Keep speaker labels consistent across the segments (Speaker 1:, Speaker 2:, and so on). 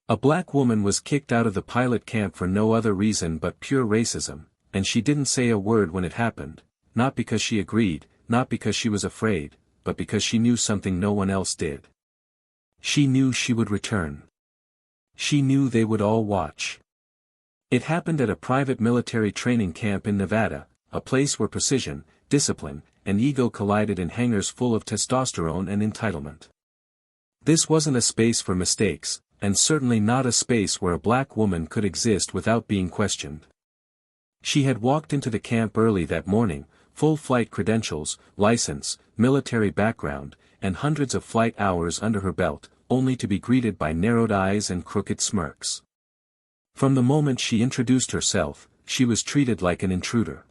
Speaker 1: A black woman was kicked out of the pilot camp for no other reason but pure racism, and she didn't say a word when it happened, not because she agreed, not because she was afraid, but because she knew something no one else did. She knew she would return. She knew they would all watch. It happened at a private military training camp in Nevada, a place where precision, discipline, and ego collided in hangars full of testosterone and entitlement. This wasn't a space for mistakes, and certainly not a space where a black woman could exist without being questioned. She had walked into the camp early that morning, full flight credentials, license, military background, and hundreds of flight hours under her belt, only to be greeted by narrowed eyes and crooked smirks. From the moment she introduced herself, she was treated like an intruder.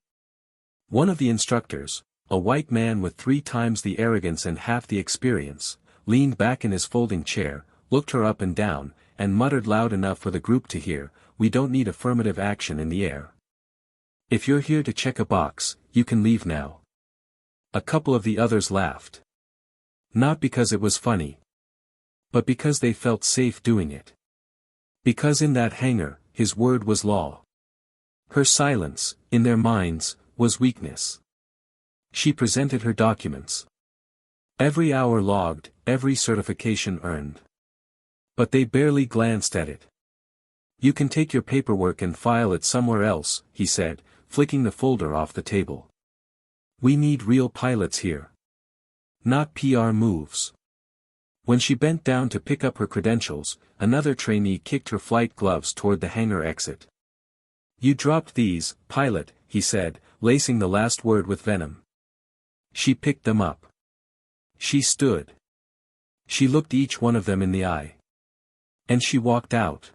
Speaker 1: One of the instructors, a white man with 3 times the arrogance and half the experience, leaned back in his folding chair, looked her up and down, and muttered loud enough for the group to hear, "We don't need affirmative action in the air. If you're here to check a box, you can leave now." A couple of the others laughed. Not because it was funny, but because they felt safe doing it. Because in that hangar, his word was law. Her silence, in their minds, was weakness. She presented her documents. Every hour logged, every certification earned. But they barely glanced at it. "You can take your paperwork and file it somewhere else," he said, flicking the folder off the table. "We need real pilots here. Not PR moves." When she bent down to pick up her credentials, another trainee kicked her flight gloves toward the hangar exit. "You dropped these, pilot," he said, lacing the last word with venom. She picked them up. She stood. She looked each one of them in the eye. And she walked out.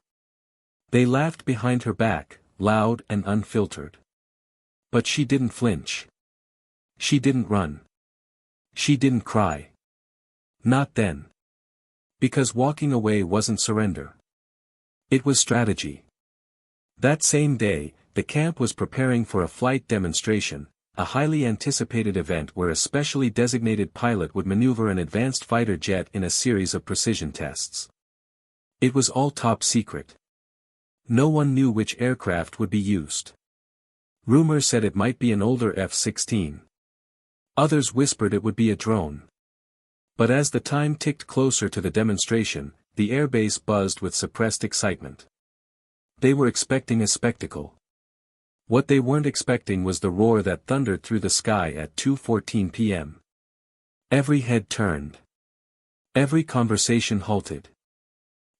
Speaker 1: They laughed behind her back, loud and unfiltered. But she didn't flinch. She didn't run. She didn't cry. Not then. Because walking away wasn't surrender. It was strategy. That same day, the camp was preparing for a flight demonstration, a highly anticipated event where a specially designated pilot would maneuver an advanced fighter jet in a series of precision tests. It was all top secret. No one knew which aircraft would be used. Rumors said it might be an older F-16. Others whispered it would be a drone. But as the time ticked closer to the demonstration, the airbase buzzed with suppressed excitement. They were expecting a spectacle. What they weren't expecting was the roar that thundered through the sky at 2:14 p.m. Every head turned. Every conversation halted.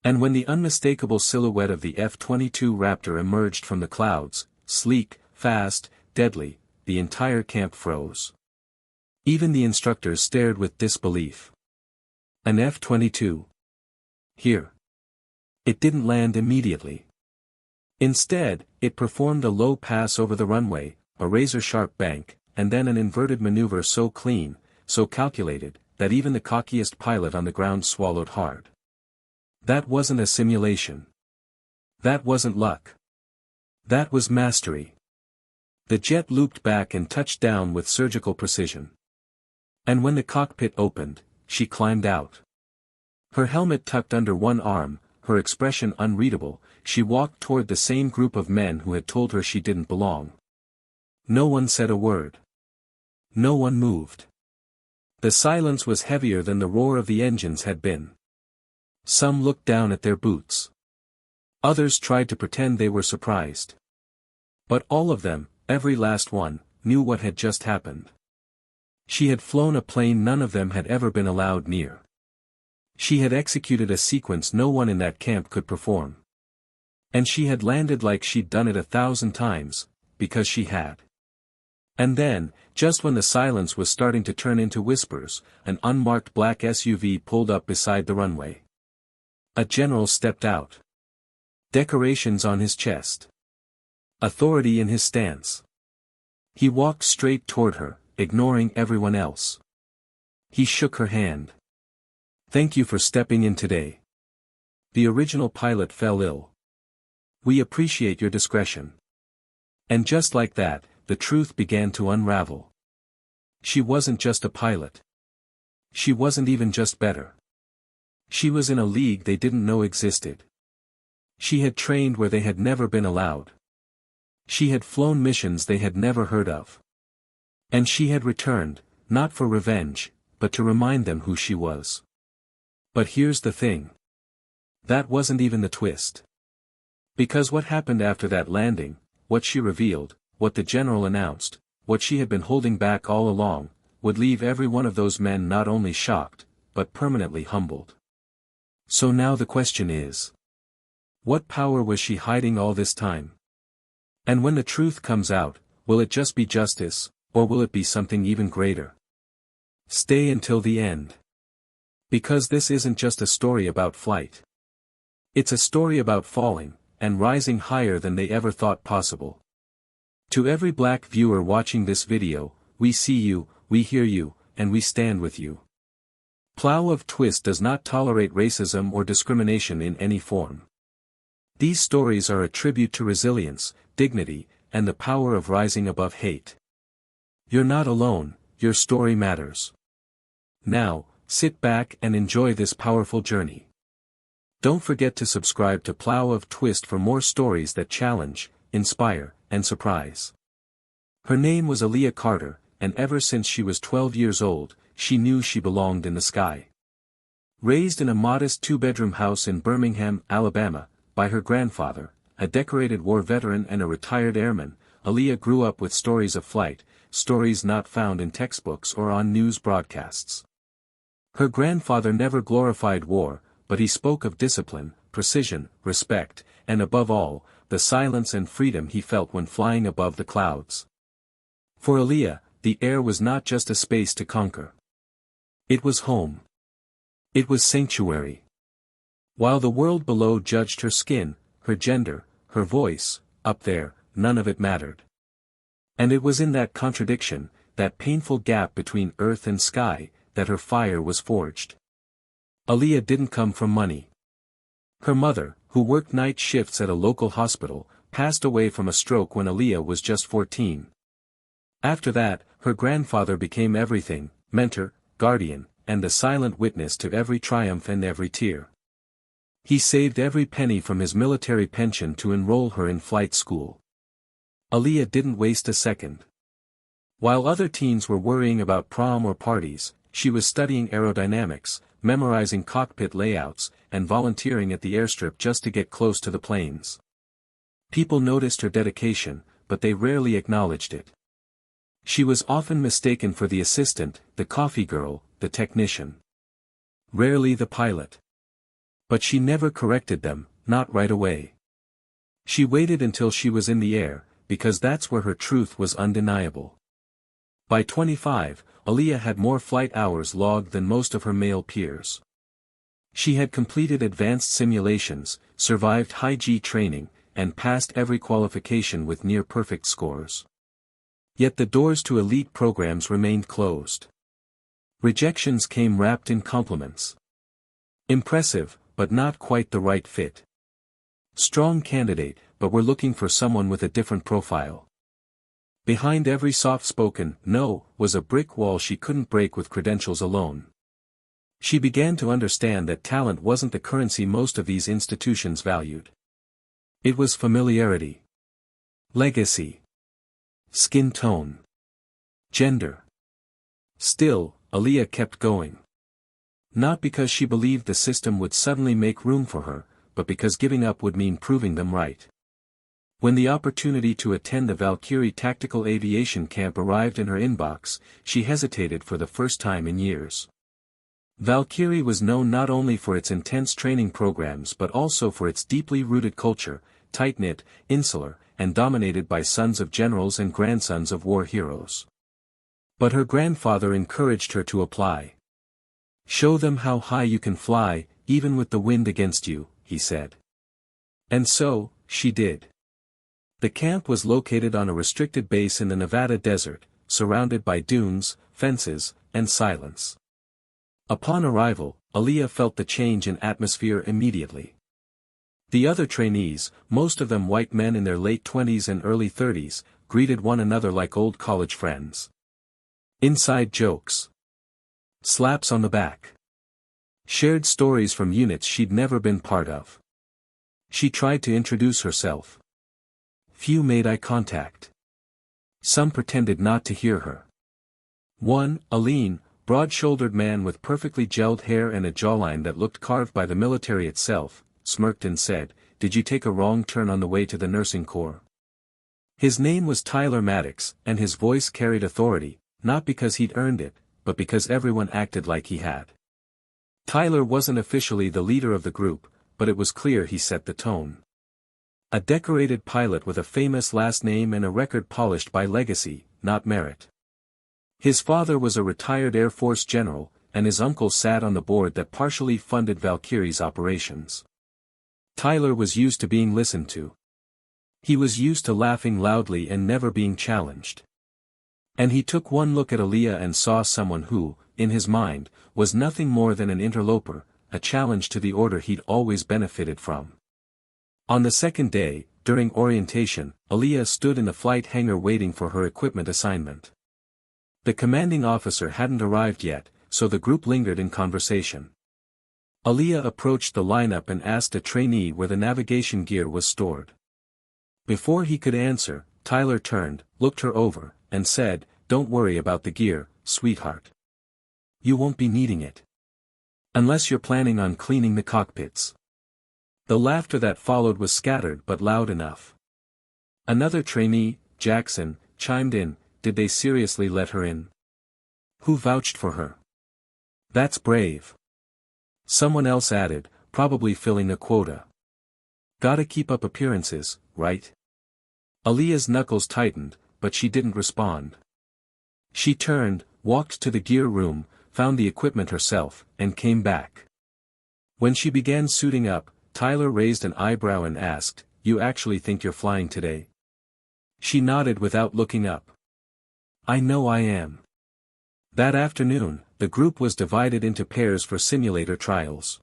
Speaker 1: And when the unmistakable silhouette of the F-22 Raptor emerged from the clouds, sleek, fast, deadly, the entire camp froze. Even the instructors stared with disbelief. An F-22. Here. It didn't land immediately. Instead, it performed a low pass over the runway, a razor-sharp bank, and then an inverted maneuver so clean, so calculated, that even the cockiest pilot on the ground swallowed hard. That wasn't a simulation. That wasn't luck. That was mastery. The jet looped back and touched down with surgical precision. And when the cockpit opened, she climbed out. Her helmet tucked under one arm, her expression unreadable, she walked toward the same group of men who had told her she didn't belong. No one said a word. No one moved. The silence was heavier than the roar of the engines had been. Some looked down at their boots. Others tried to pretend they were surprised. But all of them, every last one, knew what had just happened. She had flown a plane none of them had ever been allowed near. She had executed a sequence no one in that camp could perform. And she had landed like she'd done it 1,000 times, because she had. And then, just when the silence was starting to turn into whispers, an unmarked black SUV pulled up beside the runway. A general stepped out. Decorations on his chest. Authority in his stance. He walked straight toward her, ignoring everyone else. He shook her hand. "Thank you for stepping in today. The original pilot fell ill. We appreciate your discretion." And just like that, the truth began to unravel. She wasn't just a pilot. She wasn't even just better. She was in a league they didn't know existed. She had trained where they had never been allowed. She had flown missions they had never heard of. And she had returned, not for revenge, but to remind them who she was. But here's the thing. That wasn't even the twist. Because what happened after that landing, what she revealed, what the general announced, what she had been holding back all along, would leave every one of those men not only shocked, but permanently humbled. So now the question is, what power was she hiding all this time? And when the truth comes out, will it just be justice, or will it be something even greater? Stay until the end. Because this isn't just a story about flight. It's a story about falling, and rising higher than they ever thought possible. To every black viewer watching this video, we see you, we hear you, and we stand with you. Plow of Twist does not tolerate racism or discrimination in any form. These stories are a tribute to resilience, dignity, and the power of rising above hate. You're not alone, your story matters. Now, sit back and enjoy this powerful journey. Don't forget to subscribe to Plow of Twist for more stories that challenge, inspire, and surprise. Her name was Aaliyah Carter, and ever since she was 12 years old, she knew she belonged in the sky. Raised in a modest two-bedroom house in Birmingham, Alabama, by her grandfather, a decorated war veteran and a retired airman, Aaliyah grew up with stories of flight, stories not found in textbooks or on news broadcasts. Her grandfather never glorified war, but he spoke of discipline, precision, respect, and above all, the silence and freedom he felt when flying above the clouds. For Aaliyah, the air was not just a space to conquer. It was home. It was sanctuary. While the world below judged her skin, her gender, her voice, up there, none of it mattered. And it was in that contradiction, that painful gap between earth and sky, that her fire was forged. Aaliyah didn't come from money. Her mother, who worked night shifts at a local hospital, passed away from a stroke when Aaliyah was just 14. After that, her grandfather became everything, mentor, guardian, and the silent witness to every triumph and every tear. He saved every penny from his military pension to enroll her in flight school. Aaliyah didn't waste a second. While other teens were worrying about prom or parties, she was studying aerodynamics, memorizing cockpit layouts, and volunteering at the airstrip just to get close to the planes. People noticed her dedication, but they rarely acknowledged it. She was often mistaken for the assistant, the coffee girl, the technician. Rarely the pilot. But she never corrected them, not right away. She waited until she was in the air, because that's where her truth was undeniable. By 25, Aaliyah had more flight hours logged than most of her male peers. She had completed advanced simulations, survived high-G training, and passed every qualification with near-perfect scores. Yet the doors to elite programs remained closed. Rejections came wrapped in compliments. Impressive, but not quite the right fit. Strong candidate, but we're looking for someone with a different profile. Behind every soft-spoken "no" was a brick wall she couldn't break with credentials alone. She began to understand that talent wasn't the currency most of these institutions valued. It was familiarity. Legacy. Skin tone. Gender. Still, Aaliyah kept going. Not because she believed the system would suddenly make room for her, but because giving up would mean proving them right. When the opportunity to attend the Valkyrie Tactical Aviation Camp arrived in her inbox, she hesitated for the first time in years. Valkyrie was known not only for its intense training programs but also for its deeply rooted culture, tight-knit, insular, and dominated by sons of generals and grandsons of war heroes. But her grandfather encouraged her to apply. "Show them how high you can fly, even with the wind against you," he said. And so, she did. The camp was located on a restricted base in the Nevada desert, surrounded by dunes, fences, and silence. Upon arrival, Aaliyah felt the change in atmosphere immediately. The other trainees, most of them white men in their late 20s and early 30s, greeted one another like old college friends. Inside jokes. Slaps on the back. Shared stories from units she'd never been part of. She tried to introduce herself. Few made eye contact. Some pretended not to hear her. One, a lean, broad-shouldered man with perfectly gelled hair and a jawline that looked carved by the military itself, smirked and said, "Did you take a wrong turn on the way to the nursing corps?" His name was Tyler Maddox, and his voice carried authority, not because he'd earned it, but because everyone acted like he had. Tyler wasn't officially the leader of the group, but it was clear he set the tone. A decorated pilot with a famous last name and a record polished by legacy, not merit. His father was a retired Air Force general, and his uncle sat on the board that partially funded Valkyrie's operations. Tyler was used to being listened to. He was used to laughing loudly and never being challenged. And he took one look at Aaliyah and saw someone who, in his mind, was nothing more than an interloper, a challenge to the order he'd always benefited from. On the second day, during orientation, Aaliyah stood in the flight hangar waiting for her equipment assignment. The commanding officer hadn't arrived yet, so the group lingered in conversation. Aaliyah approached the lineup and asked a trainee where the navigation gear was stored. Before he could answer, Tyler turned, looked her over, and said, "Don't worry about the gear, sweetheart. You won't be needing it. Unless you're planning on cleaning the cockpits." The laughter that followed was scattered but loud enough. Another trainee, Jackson, chimed in, "Did they seriously let her in? Who vouched for her? That's brave." Someone else added, "Probably filling a quota. Gotta keep up appearances, right?" Aaliyah's knuckles tightened, but she didn't respond. She turned, walked to the gear room, found the equipment herself, and came back. When she began suiting up, Tyler raised an eyebrow and asked, "You actually think you're flying today?" She nodded without looking up. "I know I am." That afternoon, the group was divided into pairs for simulator trials.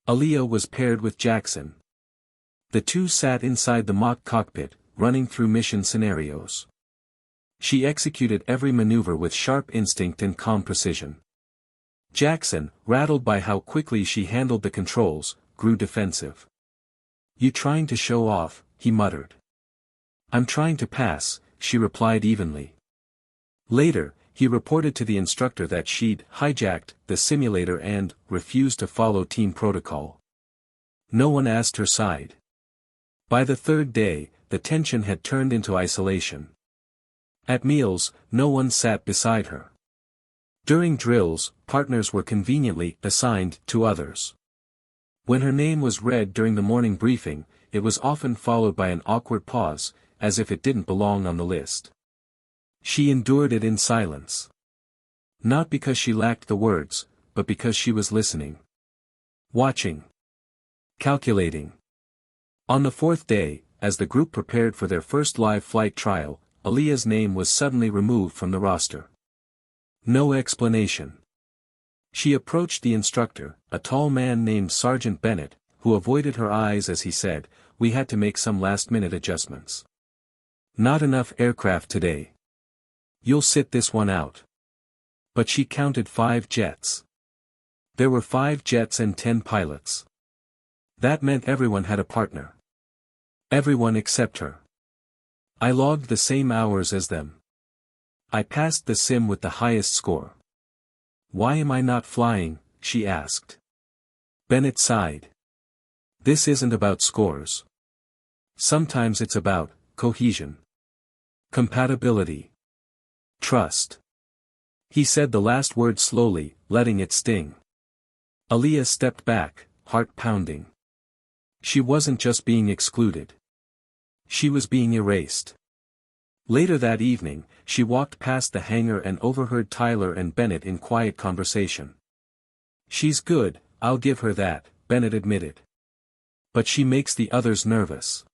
Speaker 1: Aaliyah was paired with Jackson. The two sat inside the mock cockpit, running through mission scenarios. She executed every maneuver with sharp instinct and calm precision. Jackson, rattled by how quickly she handled the controls, grew defensive. "You trying to show off?" he muttered. "I'm trying to pass," she replied evenly. Later, he reported to the instructor that she'd hijacked the simulator and refused to follow team protocol. No one asked her side. By the third day, the tension had turned into isolation. At meals, no one sat beside her. During drills, partners were conveniently assigned to others. When her name was read during the morning briefing, it was often followed by an awkward pause, as if it didn't belong on the list. She endured it in silence. Not because she lacked the words, but because she was listening. Watching. Calculating. On the fourth day, as the group prepared for their first live flight trial, Aaliyah's name was suddenly removed from the roster. No explanation. She approached the instructor, a tall man named Sergeant Bennett, who avoided her eyes as he said, "We had to make some last-minute adjustments. Not enough aircraft today. You'll sit this one out." But she counted 5 jets. There were 5 jets and 10 pilots. That meant everyone had a partner. Everyone except her. "I logged the same hours as them. I passed the sim with the highest score. Why am I not flying?" she asked. Bennett sighed. "This isn't about scores. Sometimes it's about cohesion. Compatibility. Trust." He said the last word slowly, letting it sting. Aaliyah stepped back, heart pounding. She wasn't just being excluded. She was being erased. Later that evening, she walked past the hangar and overheard Tyler and Bennett in quiet conversation. "She's good, I'll give her that," Bennett admitted. "But she makes the others nervous.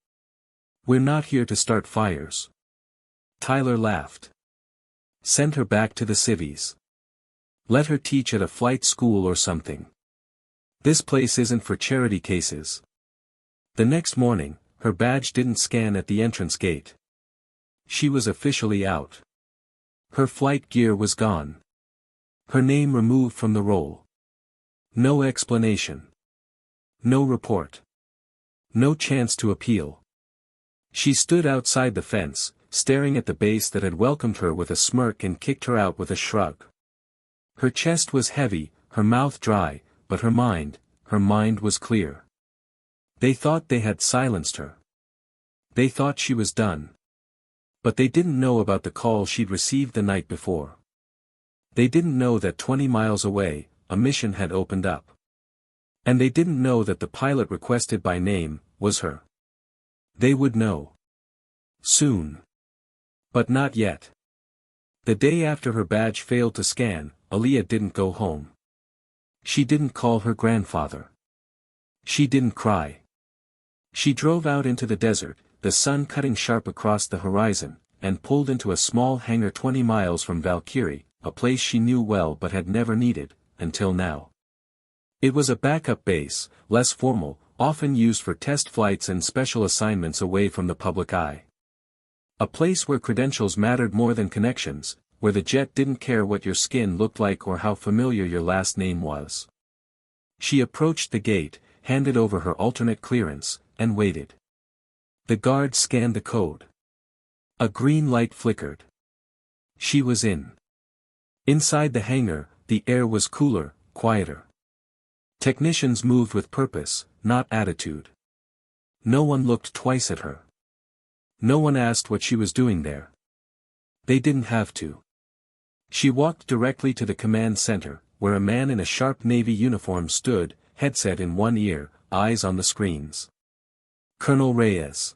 Speaker 1: We're not here to start fires." Tyler laughed. "Send her back to the civvies. Let her teach at a flight school or something. This place isn't for charity cases." The next morning, her badge didn't scan at the entrance gate. She was officially out. Her flight gear was gone. Her name removed from the roll. No explanation. No report. No chance to appeal. She stood outside the fence, staring at the base that had welcomed her with a smirk and kicked her out with a shrug. Her chest was heavy, her mouth dry, but her mind was clear. They thought they had silenced her. They thought she was done. But they didn't know about the call she'd received the night before. They didn't know that 20 miles away, a mission had opened up. And they didn't know that the pilot requested by name was her. They would know. Soon. But not yet. The day after her badge failed to scan, Aaliyah didn't go home. She didn't call her grandfather. She didn't cry. She drove out into the desert, the sun cutting sharp across the horizon, and pulled into a small hangar 20 miles from Valkyrie, a place she knew well but had never needed, until now. It was a backup base, less formal, often used for test flights and special assignments away from the public eye. A place where credentials mattered more than connections, where the jet didn't care what your skin looked like or how familiar your last name was. She approached the gate, handed over her alternate clearance, and waited. The guard scanned the code. A green light flickered. She was in. Inside the hangar, the air was cooler, quieter. Technicians moved with purpose, not attitude. No one looked twice at her. No one asked what she was doing there. They didn't have to. She walked directly to the command center, where a man in a sharp navy uniform stood, headset in one ear, eyes on the screens. Colonel Reyes.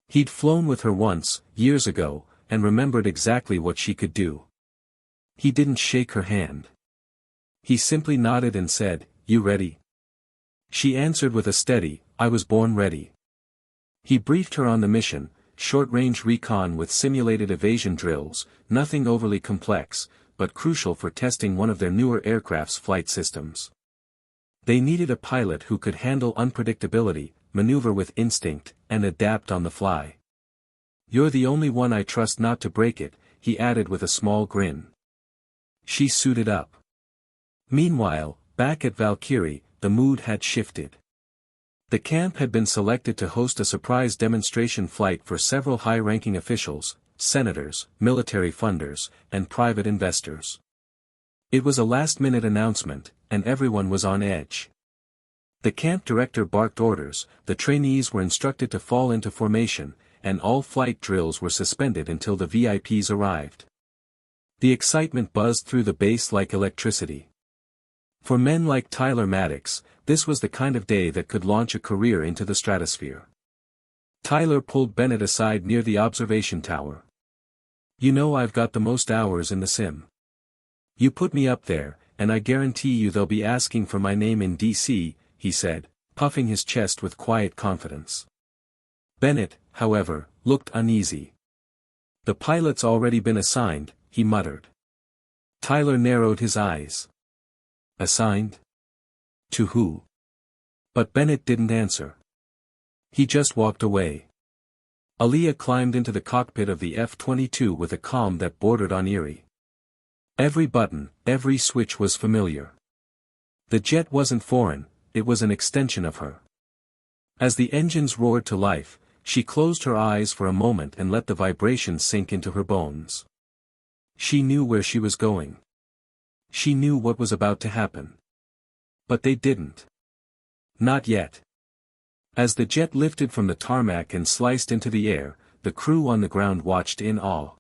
Speaker 1: He'd flown with her once, years ago, and remembered exactly what she could do. He didn't shake her hand. He simply nodded and said, "You ready?" She answered with a steady, "I was born ready." He briefed her on the mission, short-range recon with simulated evasion drills, nothing overly complex, but crucial for testing one of their newer aircraft's flight systems. They needed a pilot who could handle unpredictability, maneuver with instinct, and adapt on the fly. "You're the only one I trust not to break it," he added with a small grin. She suited up. Meanwhile, back at Valkyrie, the mood had shifted. The camp had been selected to host a surprise demonstration flight for several high-ranking officials, senators, military funders, and private investors. It was a last-minute announcement, and everyone was on edge. The camp director barked orders, the trainees were instructed to fall into formation, and all flight drills were suspended until the VIPs arrived. The excitement buzzed through the base like electricity. For men like Tyler Maddox, this was the kind of day that could launch a career into the stratosphere. Tyler pulled Bennett aside near the observation tower. "You know I've got the most hours in the sim. You put me up there, and I guarantee you they'll be asking for my name in DC, he said, puffing his chest with quiet confidence. Bennett, however, looked uneasy. "The pilot's already been assigned," he muttered. Tyler narrowed his eyes. "Assigned? To who?" But Bennett didn't answer. He just walked away. Aaliyah climbed into the cockpit of the F-22 with a calm that bordered on eerie. Every button, every switch was familiar. The jet wasn't foreign, it was an extension of her. As the engines roared to life, she closed her eyes for a moment and let the vibrations sink into her bones. She knew where she was going. She knew what was about to happen. But they didn't. Not yet. As the jet lifted from the tarmac and sliced into the air, the crew on the ground watched in awe.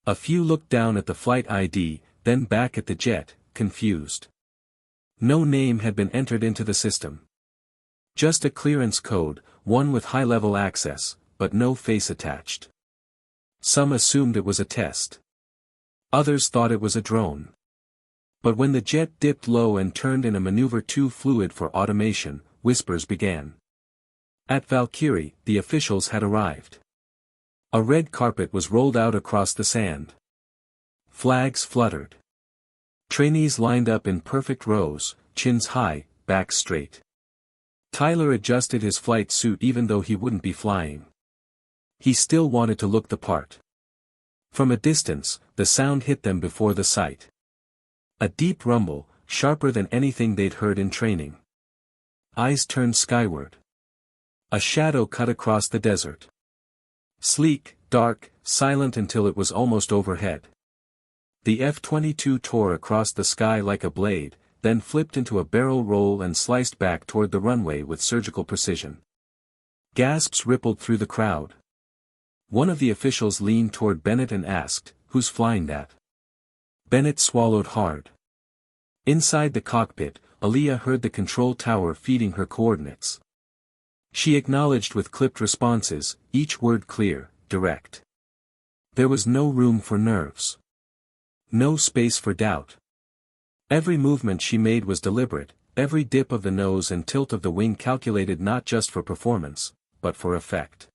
Speaker 1: A few looked down at the flight ID, then back at the jet, confused. No name had been entered into the system. Just a clearance code, one with high-level access, but no face attached. Some assumed it was a test. Others thought it was a drone. But when the jet dipped low and turned in a maneuver too fluid for automation, whispers began. At Valkyrie, the officials had arrived. A red carpet was rolled out across the sand. Flags fluttered. Trainees lined up in perfect rows, chins high, backs straight. Tyler adjusted his flight suit even though he wouldn't be flying. He still wanted to look the part. From a distance, the sound hit them before the sight. A deep rumble, sharper than anything they'd heard in training. Eyes turned skyward. A shadow cut across the desert. Sleek, dark, silent until it was almost overhead. The F-22 tore across the sky like a blade, then flipped into a barrel roll and sliced back toward the runway with surgical precision. Gasps rippled through the crowd. One of the officials leaned toward Bennett and asked, "Who's flying that?" Bennett swallowed hard. Inside the cockpit, Aaliyah heard the control tower feeding her coordinates. She acknowledged with clipped responses, each word clear, direct. There was no room for nerves. No space for doubt. Every movement she made was deliberate, every dip of the nose and tilt of the wing calculated not just for performance, but for effect.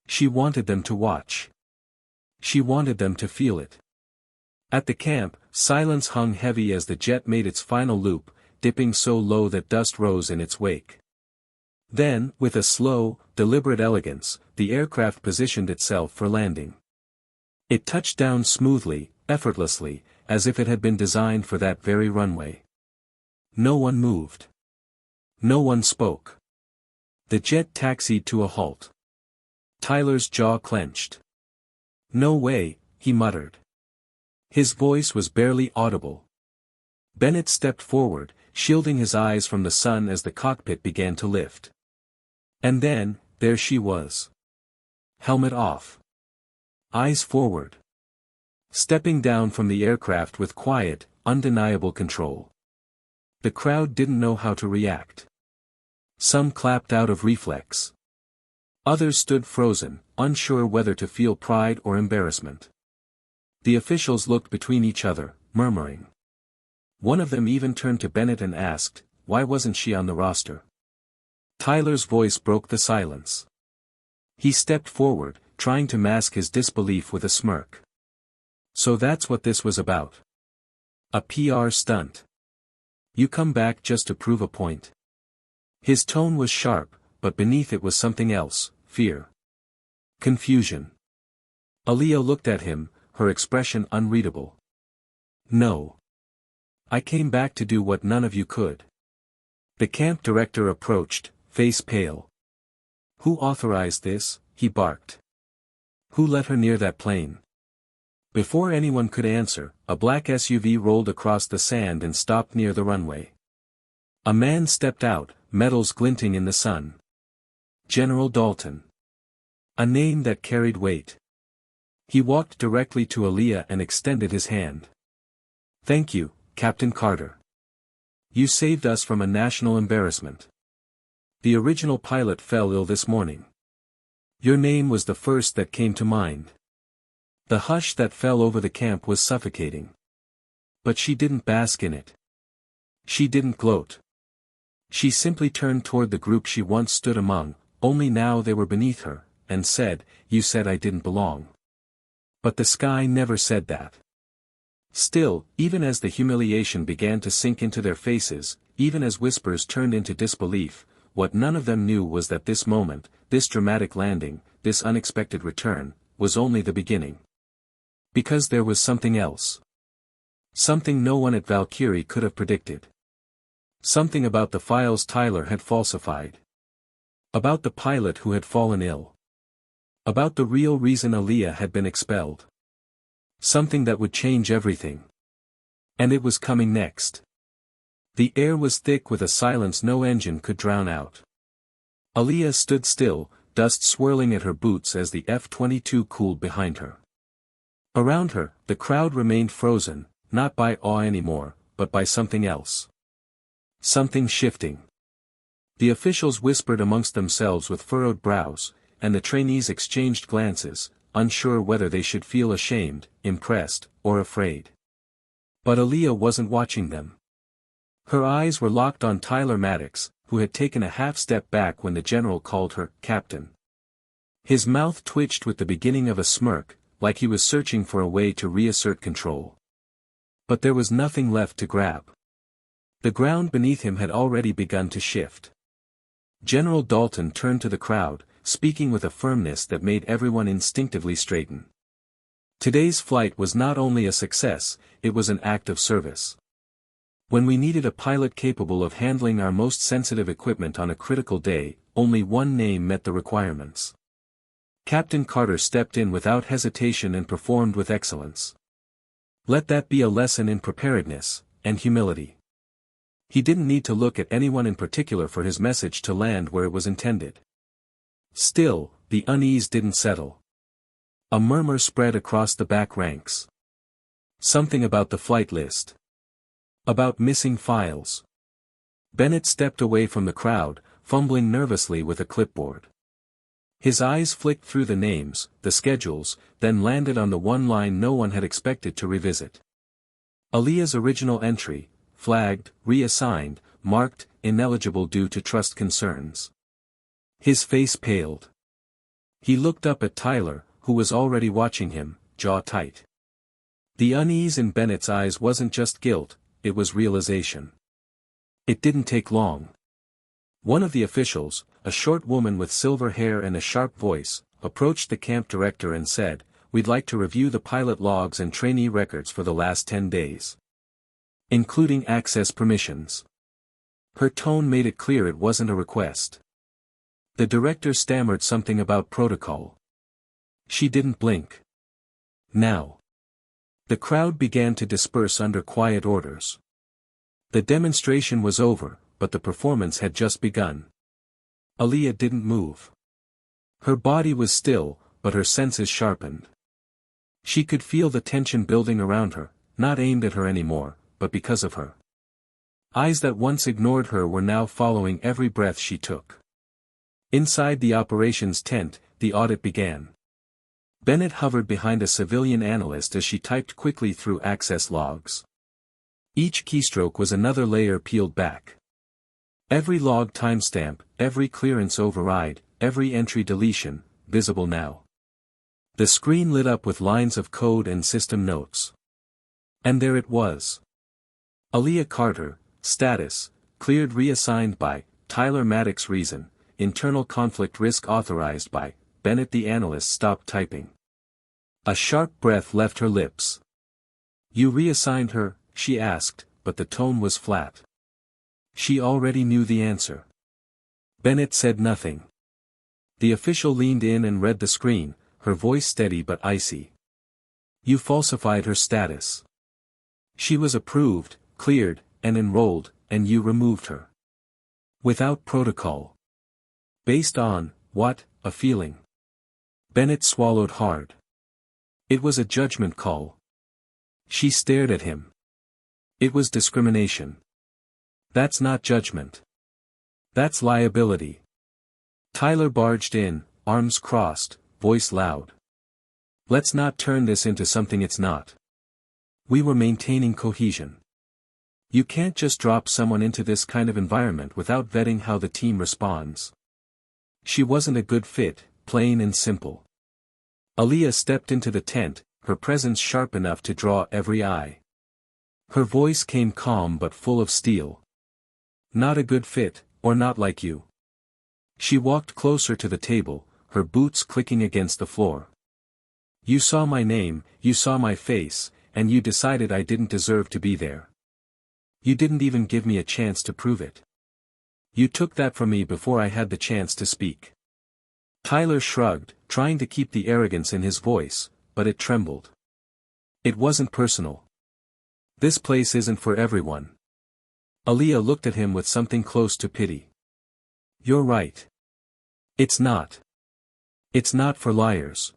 Speaker 1: She wanted them to watch. She wanted them to feel it. At the camp, silence hung heavy as the jet made its final loop, dipping so low that dust rose in its wake. Then, with a slow, deliberate elegance, the aircraft positioned itself for landing. It touched down smoothly, effortlessly, as if it had been designed for that very runway. No one moved. No one spoke. The jet taxied to a halt. Tyler's jaw clenched. "No way," he muttered. His voice was barely audible. Bennett stepped forward, shielding his eyes from the sun as the cockpit began to lift. And then, there she was. Helmet off. Eyes forward. Stepping down from the aircraft with quiet, undeniable control. The crowd didn't know how to react. Some clapped out of reflex. Others stood frozen, unsure whether to feel pride or embarrassment. The officials looked between each other, murmuring. One of them even turned to Bennett and asked, "Why wasn't she on the roster?" Tyler's voice broke the silence. He stepped forward, trying to mask his disbelief with a smirk. "So that's what this was about. A PR stunt. You come back just to prove a point." His tone was sharp, but beneath it was something else, fear. Confusion. Aaliyah looked at him, her expression unreadable. "No. I came back to do what none of you could." The camp director approached, face pale. "Who authorized this?" he barked. "Who let her near that plane?" Before anyone could answer, a black SUV rolled across the sand and stopped near the runway. A man stepped out, metals glinting in the sun. General Dalton. A name that carried weight. He walked directly to Aaliyah and extended his hand. "Thank you, Captain Carter. You saved us from a national embarrassment. The original pilot fell ill this morning. Your name was the first that came to mind." The hush that fell over the camp was suffocating. But she didn't bask in it. She didn't gloat. She simply turned toward the group she once stood among, only now they were beneath her, and said, "You said I didn't belong." But the sky never said that. Still, even as the humiliation began to sink into their faces, even as whispers turned into disbelief, what none of them knew was that this moment, this dramatic landing, this unexpected return, was only the beginning. Because there was something else. Something no one at Valkyrie could have predicted. Something about the files Tyler had falsified. About the pilot who had fallen ill. About the real reason Aaliyah had been expelled. Something that would change everything. And it was coming next. The air was thick with a silence no engine could drown out. Aaliyah stood still, dust swirling at her boots as the F-22 cooled behind her. Around her, the crowd remained frozen, not by awe anymore, but by something else. Something shifting. The officials whispered amongst themselves with furrowed brows, and the trainees exchanged glances, unsure whether they should feel ashamed, impressed, or afraid. But Aaliyah wasn't watching them. Her eyes were locked on Tyler Maddox, who had taken a half-step back when the general called her "Captain." His mouth twitched with the beginning of a smirk, like he was searching for a way to reassert control. But there was nothing left to grab. The ground beneath him had already begun to shift. General Dalton turned to the crowd, speaking with a firmness that made everyone instinctively straighten. Today's flight was not only a success, it was an act of service. When we needed a pilot capable of handling our most sensitive equipment on a critical day, only one name met the requirements. Captain Carter stepped in without hesitation and performed with excellence. Let that be a lesson in preparedness and humility. He didn't need to look at anyone in particular for his message to land where it was intended. Still, the unease didn't settle. A murmur spread across the back ranks. Something about the flight list. About missing files. Bennett stepped away from the crowd, fumbling nervously with a clipboard. His eyes flicked through the names, the schedules, then landed on the one line no one had expected to revisit. Aaliyah's original entry, flagged, reassigned, marked, ineligible due to trust concerns. His face paled. He looked up at Tyler, who was already watching him, jaw tight. The unease in Bennett's eyes wasn't just guilt, it was realization. It didn't take long. One of the officials, a short woman with silver hair and a sharp voice, approached the camp director and said, "We'd like to review the pilot logs and trainee records for the last 10 days. Including access permissions." Her tone made it clear it wasn't a request. The director stammered something about protocol. She didn't blink. Now. The crowd began to disperse under quiet orders. The demonstration was over, but the performance had just begun. Aaliyah didn't move. Her body was still, but her senses sharpened. She could feel the tension building around her, not aimed at her anymore, but because of her. Eyes that once ignored her were now following every breath she took. Inside the operations tent, the audit began. Bennett hovered behind a civilian analyst as she typed quickly through access logs. Each keystroke was another layer peeled back. Every log timestamp, every clearance override, every entry deletion, visible now. The screen lit up with lines of code and system notes. And there it was. Aaliyah Carter, status, cleared reassigned by, Tyler Maddox reason, internal conflict risk authorized by, Bennett. The analyst stopped typing. A sharp breath left her lips. "You reassigned her?" she asked, but the tone was flat. She already knew the answer. Bennett said nothing. The official leaned in and read the screen, her voice steady but icy. "You falsified her status. She was approved, cleared, and enrolled, and you removed her. Without protocol. Based on, what, a feeling." Bennett swallowed hard. It was a judgment call. She stared at him. It was discrimination. That's not judgment. That's liability. Tyler barged in, arms crossed, voice loud. "Let's not turn this into something it's not. We were maintaining cohesion. You can't just drop someone into this kind of environment without vetting how the team responds." She wasn't a good fit, plain and simple. Aaliyah stepped into the tent, her presence sharp enough to draw every eye. Her voice came calm but full of steel. "Not a good fit, or not like you." She walked closer to the table, her boots clicking against the floor. "You saw my name, you saw my face, and you decided I didn't deserve to be there. You didn't even give me a chance to prove it. You took that from me before I had the chance to speak." Tyler shrugged, trying to keep the arrogance in his voice, but it trembled. "It wasn't personal. This place isn't for everyone." Aaliyah looked at him with something close to pity. "You're right. It's not. It's not for liars.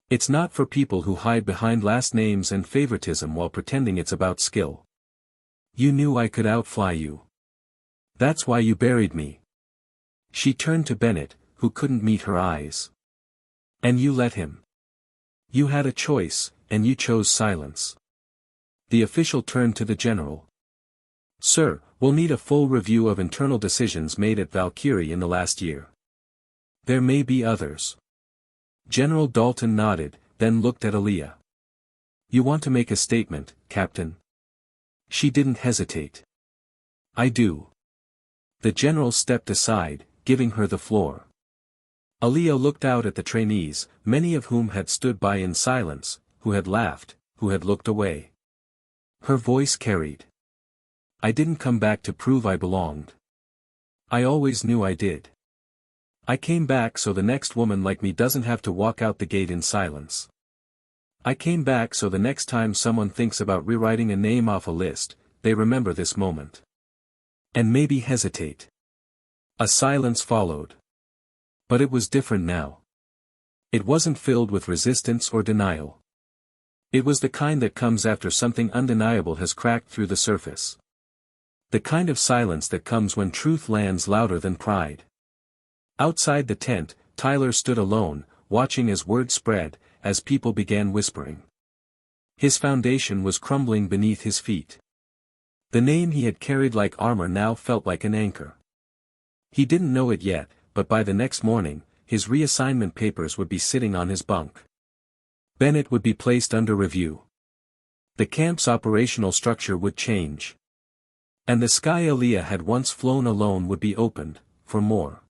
Speaker 1: It's not for people who hide behind last names and favoritism while pretending it's about skill. You knew I could outfly you. That's why you buried me." She turned to Bennett, who couldn't meet her eyes. "And you let him. You had a choice, and you chose silence." The official turned to the general. "Sir, we'll need a full review of internal decisions made at Valkyrie in the last year. There may be others." General Dalton nodded, then looked at Aaliyah. "You want to make a statement, Captain?" She didn't hesitate. "I do." The general stepped aside, giving her the floor. Aaliyah looked out at the trainees, many of whom had stood by in silence, who had laughed, who had looked away. Her voice carried. I didn't come back to prove I belonged. I always knew I did. I came back so the next woman like me doesn't have to walk out the gate in silence. I came back so the next time someone thinks about rewriting a name off a list, they remember this moment. And maybe hesitate. A silence followed. But it was different now. It wasn't filled with resistance or denial. It was the kind that comes after something undeniable has cracked through the surface. The kind of silence that comes when truth lands louder than pride. Outside the tent, Tyler stood alone, watching as word spread, as people began whispering. His foundation was crumbling beneath his feet. The name he had carried like armor now felt like an anchor. He didn't know it yet, but by the next morning, his reassignment papers would be sitting on his bunk. Bennett would be placed under review. The camp's operational structure would change. And the sky Aaliyah had once flown alone would be opened, for more.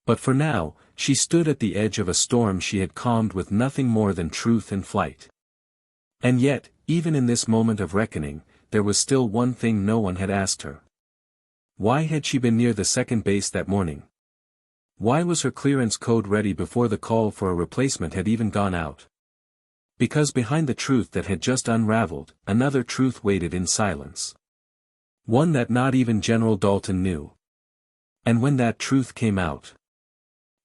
Speaker 1: But for now, she stood at the edge of a storm she had calmed with nothing more than truth and flight. And yet, even in this moment of reckoning, there was still one thing no one had asked her. Why had she been near the second base that morning? Why was her clearance code ready before the call for a replacement had even gone out? Because behind the truth that had just unraveled, another truth waited in silence. One that not even General Dalton knew. And when that truth came out,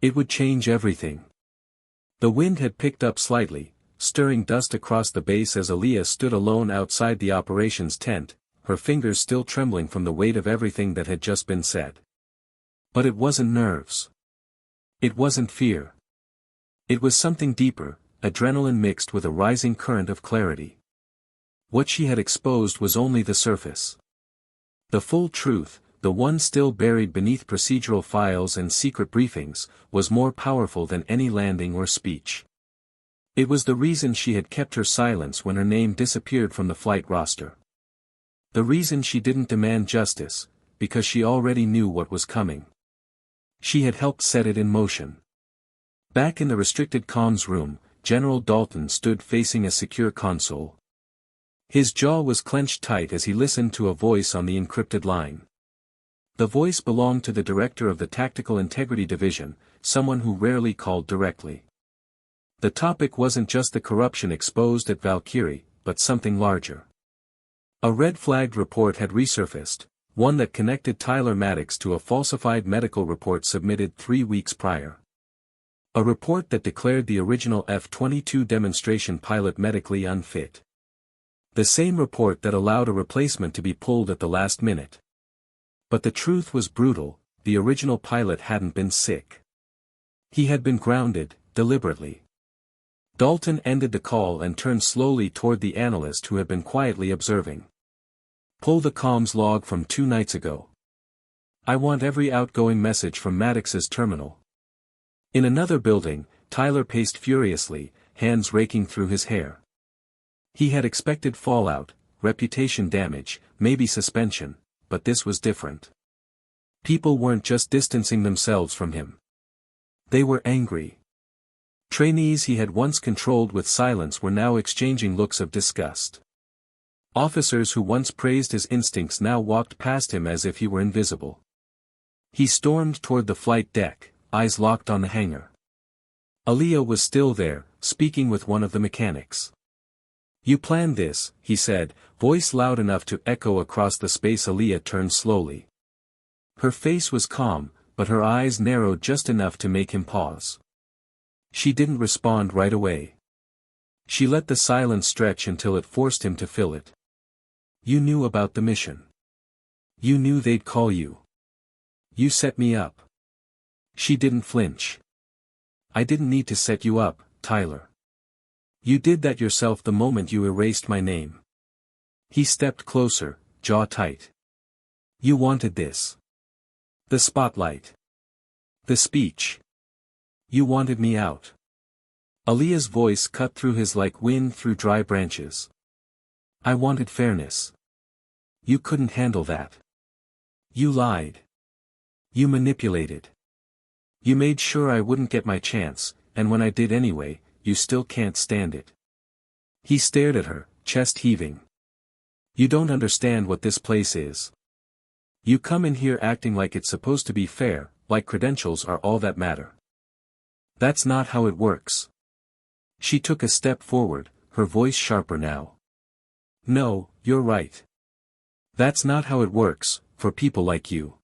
Speaker 1: it would change everything. The wind had picked up slightly, stirring dust across the base as Aaliyah stood alone outside the operations tent, her fingers still trembling from the weight of everything that had just been said. But it wasn't nerves. It wasn't fear. It was something deeper, adrenaline mixed with a rising current of clarity. What she had exposed was only the surface. The full truth, the one still buried beneath procedural files and secret briefings, was more powerful than any landing or speech. It was the reason she had kept her silence when her name disappeared from the flight roster. The reason she didn't demand justice, because she already knew what was coming. She had helped set it in motion. Back in the restricted comms room, General Dalton stood facing a secure console. His jaw was clenched tight as he listened to a voice on the encrypted line. The voice belonged to the director of the Tactical Integrity Division, someone who rarely called directly. The topic wasn't just the corruption exposed at Valkyrie, but something larger. A red-flagged report had resurfaced, one that connected Tyler Maddox to a falsified medical report submitted 3 weeks prior. A report that declared the original F22 demonstration pilot medically unfit. The same report that allowed a replacement to be pulled at the last minute. But the truth was brutal, the original pilot hadn't been sick. He had been grounded, deliberately. Dalton ended the call and turned slowly toward the analyst who had been quietly observing. Pull the comms log from 2 nights ago. I want every outgoing message from Maddox's terminal. In another building, Tyler paced furiously, hands raking through his hair. He had expected fallout, reputation damage, maybe suspension, but this was different. People weren't just distancing themselves from him. They were angry. Trainees he had once controlled with silence were now exchanging looks of disgust. Officers who once praised his instincts now walked past him as if he were invisible. He stormed toward the flight deck, eyes locked on the hangar. Aaliyah was still there, speaking with one of the mechanics. You planned this, he said, voice loud enough to echo across the space. Aaliyah turned slowly. Her face was calm, but her eyes narrowed just enough to make him pause. She didn't respond right away. She let the silence stretch until it forced him to fill it. You knew about the mission. You knew they'd call you. You set me up. She didn't flinch. I didn't need to set you up, Tyler. You did that yourself the moment you erased my name. He stepped closer, jaw tight. You wanted this. The spotlight. The speech. You wanted me out. Aaliyah's voice cut through his like wind through dry branches. I wanted fairness. You couldn't handle that. You lied. You manipulated. You made sure I wouldn't get my chance, and when I did anyway, you still can't stand it. He stared at her, chest heaving. You don't understand what this place is. You come in here acting like it's supposed to be fair, like credentials are all that matter. That's not how it works. She took a step forward, her voice sharper now. No, you're right. That's not how it works, for people like you.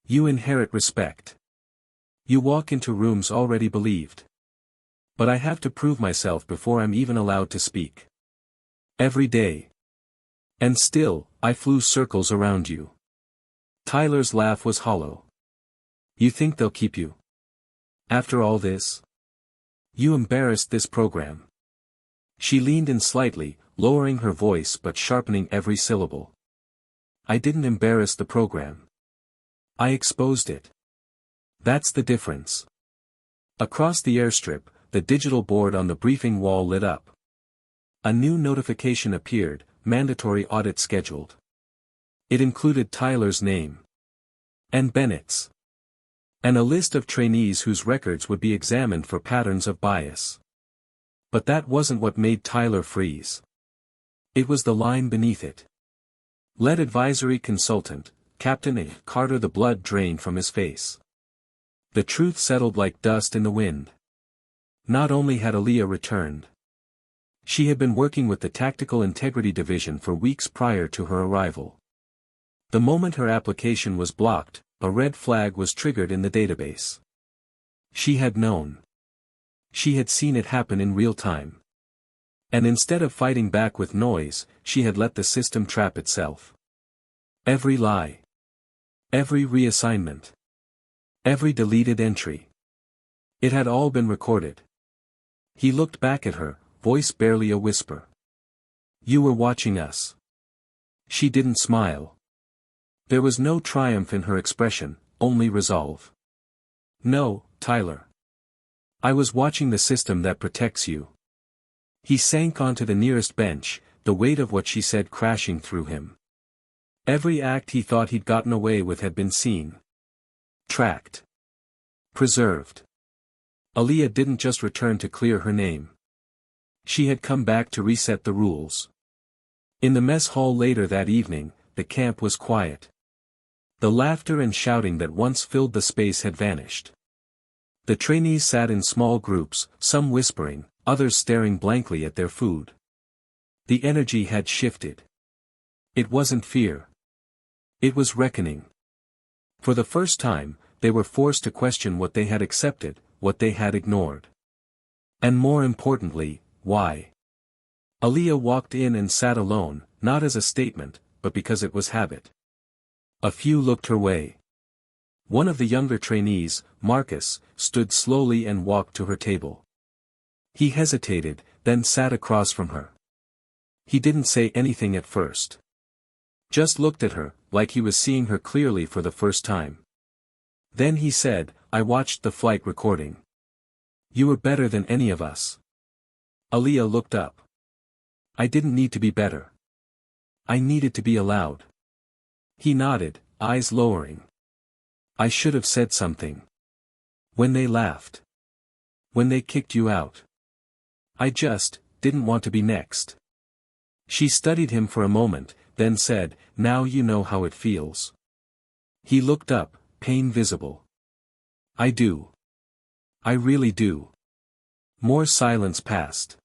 Speaker 1: You inherit respect. You walk into rooms already believed. But I have to prove myself before I'm even allowed to speak. Every day. And still, I flew circles around you. Tyler's laugh was hollow. You think they'll keep you? After all this? You embarrassed this program. She leaned in slightly, lowering her voice but sharpening every syllable. I didn't embarrass the program. I exposed it. That's the difference. Across the airstrip, the digital board on the briefing wall lit up. A new notification appeared, mandatory audit scheduled. It included Tyler's name. And Bennett's. And a list of trainees whose records would be examined for patterns of bias. But that wasn't what made Tyler freeze. It was the line beneath it. Lead advisory consultant, Captain A. Carter. The blood drained from his face. The truth settled like dust in the wind. Not only had Aaliyah returned. She had been working with the Tactical Integrity Division for weeks prior to her arrival. The moment her application was blocked, a red flag was triggered in the database. She had known. She had seen it happen in real time. And instead of fighting back with noise, she had let the system trap itself. Every lie. Every reassignment. Every deleted entry. It had all been recorded. He looked back at her, voice barely a whisper. You were watching us. She didn't smile. There was no triumph in her expression, only resolve. No, Tyler. I was watching the system that protects you. He sank onto the nearest bench, the weight of what she said crashing through him. Every act he thought he'd gotten away with had been seen. Tracked. Preserved. Aaliyah didn't just return to clear her name. She had come back to reset the rules. In the mess hall later that evening, the camp was quiet. The laughter and shouting that once filled the space had vanished. The trainees sat in small groups, some whispering, others staring blankly at their food. The energy had shifted. It wasn't fear. It was reckoning. For the first time, they were forced to question what they had accepted, what they had ignored. And more importantly, why? Aaliyah walked in and sat alone, not as a statement, but because it was habit. A few looked her way. One of the younger trainees, Marcus, stood slowly and walked to her table. He hesitated, then sat across from her. He didn't say anything at first. Just looked at her, like he was seeing her clearly for the first time. Then he said, I watched the flight recording. You were better than any of us. Aaliyah looked up. I didn't need to be better. I needed to be allowed. He nodded, eyes lowering. I should have said something. When they laughed. When they kicked you out. I just didn't want to be next. She studied him for a moment, then said, now you know how it feels. He looked up, pain visible. I do. I really do. More silence passed.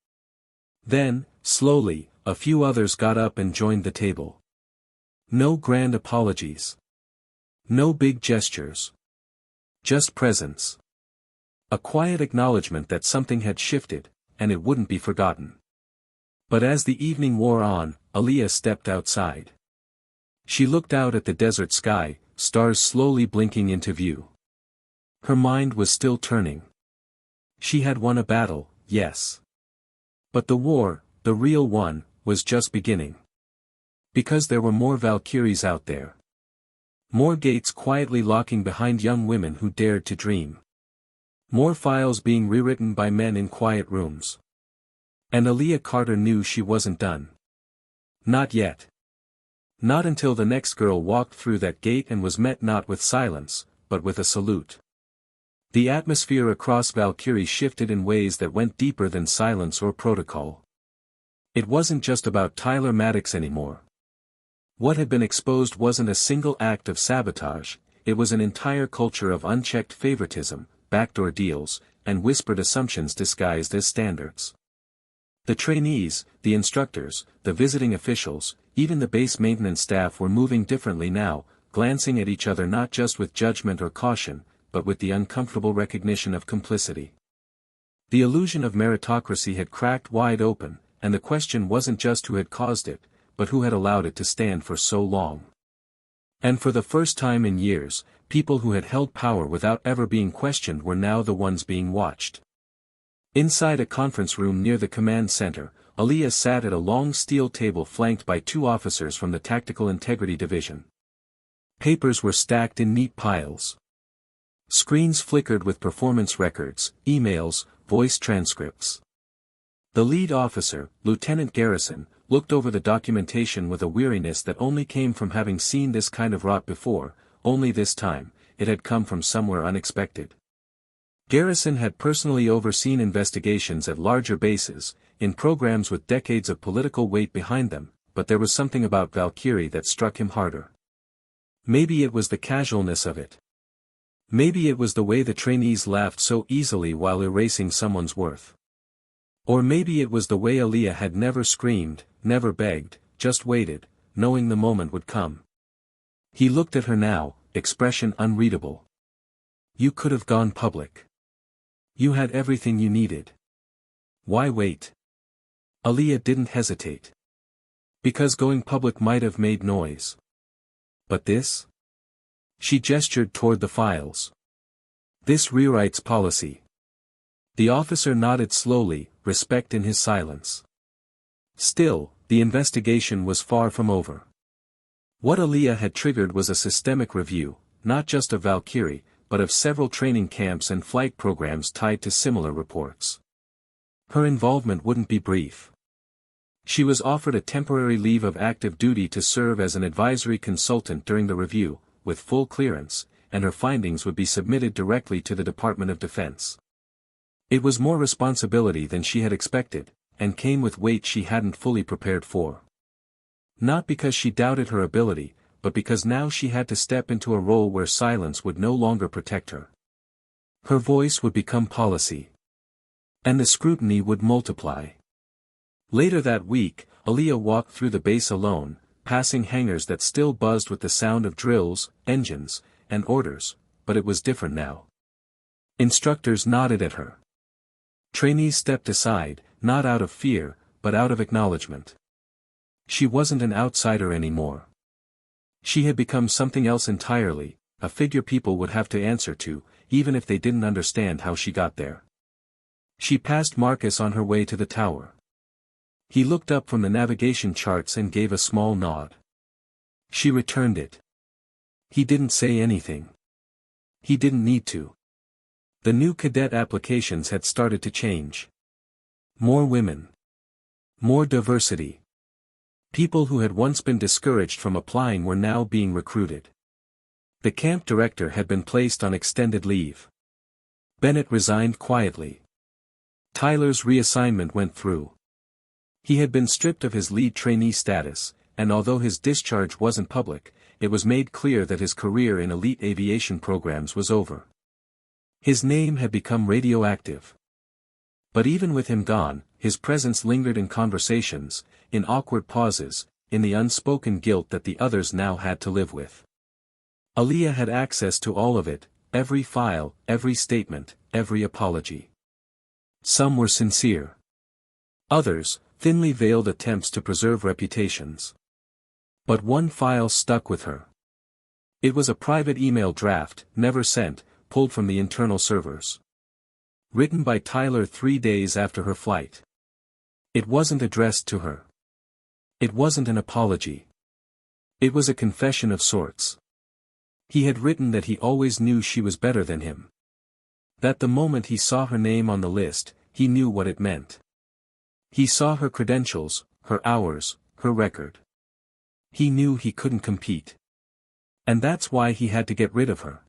Speaker 1: Then, slowly, a few others got up and joined the table. No grand apologies. No big gestures. Just presence. A quiet acknowledgement that something had shifted, and it wouldn't be forgotten. But as the evening wore on, Aaliyah stepped outside. She looked out at the desert sky, stars slowly blinking into view. Her mind was still turning. She had won a battle, yes. But the war, the real one, was just beginning. Because there were more Valkyries out there. More gates quietly locking behind young women who dared to dream. More files being rewritten by men in quiet rooms. And Aaliyah Carter knew she wasn't done. Not yet. Not until the next girl walked through that gate and was met not with silence, but with a salute. The atmosphere across Valkyrie shifted in ways that went deeper than silence or protocol. It wasn't just about Tyler Maddox anymore. What had been exposed wasn't a single act of sabotage, it was an entire culture of unchecked favoritism, backdoor deals, and whispered assumptions disguised as standards. The trainees, the instructors, the visiting officials, even the base maintenance staff were moving differently now, glancing at each other not just with judgment or caution, but with the uncomfortable recognition of complicity. The illusion of meritocracy had cracked wide open, and the question wasn't just who had caused it, but who had allowed it to stand for so long. And for the first time in years, people who had held power without ever being questioned were now the ones being watched. Inside a conference room near the command center, Aaliyah sat at a long steel table flanked by two officers from the Tactical Integrity Division. Papers were stacked in neat piles. Screens flickered with performance records, emails, voice transcripts. The lead officer, Lieutenant Garrison, looked over the documentation with a weariness that only came from having seen this kind of rot before, only this time, it had come from somewhere unexpected. Garrison had personally overseen investigations at larger bases, in programs with decades of political weight behind them, but there was something about Valkyrie that struck him harder. Maybe it was the casualness of it. Maybe it was the way the trainees laughed so easily while erasing someone's worth. Or maybe it was the way Aaliyah had never screamed, never begged, just waited, knowing the moment would come. He looked at her now, expression unreadable. You could have gone public. You had everything you needed. Why wait? Aaliyah didn't hesitate. Because going public might have made noise. But this? She gestured toward the files. This rewrites policy. The officer nodded slowly, respect in his silence. Still, the investigation was far from over. What Aaliyah had triggered was a systemic review, not just of Valkyrie, but of several training camps and flight programs tied to similar reports. Her involvement wouldn't be brief. She was offered a temporary leave of active duty to serve as an advisory consultant during the review, with full clearance, and her findings would be submitted directly to the Department of Defense. It was more responsibility than she had expected, and came with weight she hadn't fully prepared for. Not because she doubted her ability, but because now she had to step into a role where silence would no longer protect her. Her voice would become policy. And the scrutiny would multiply. Later that week, Aaliyah walked through the base alone, passing hangars that still buzzed with the sound of drills, engines, and orders, but it was different now. Instructors nodded at her. Trainees stepped aside, not out of fear, but out of acknowledgement. She wasn't an outsider anymore. She had become something else entirely, a figure people would have to answer to, even if they didn't understand how she got there. She passed Marcus on her way to the tower. He looked up from the navigation charts and gave a small nod. She returned it. He didn't say anything. He didn't need to. The new cadet applications had started to change. More women. More diversity. People who had once been discouraged from applying were now being recruited. The camp director had been placed on extended leave. Bennett resigned quietly. Tyler's reassignment went through. He had been stripped of his lead trainee status, and although his discharge wasn't public, it was made clear that his career in elite aviation programs was over. His name had become radioactive. But even with him gone, his presence lingered in conversations, in awkward pauses, in the unspoken guilt that the others now had to live with. Aaliyah had access to all of it, every file, every statement, every apology. Some were sincere. Others, thinly veiled attempts to preserve reputations. But one file stuck with her. It was a private email draft, never sent, pulled from the internal servers. Written by Tyler 3 days after her flight. It wasn't addressed to her. It wasn't an apology. It was a confession of sorts. He had written that he always knew she was better than him. That the moment he saw her name on the list, he knew what it meant. He saw her credentials, her hours, her record. He knew he couldn't compete. And that's why he had to get rid of her.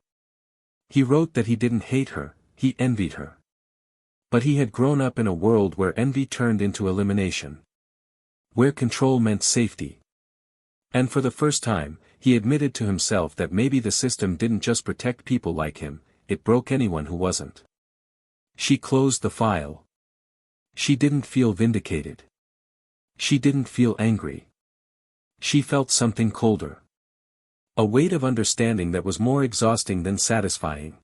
Speaker 1: He wrote that he didn't hate her, he envied her. But he had grown up in a world where envy turned into elimination. Where control meant safety. And for the first time, he admitted to himself that maybe the system didn't just protect people like him, it broke anyone who wasn't. She closed the file. She didn't feel vindicated. She didn't feel angry. She felt something colder. A weight of understanding that was more exhausting than satisfying.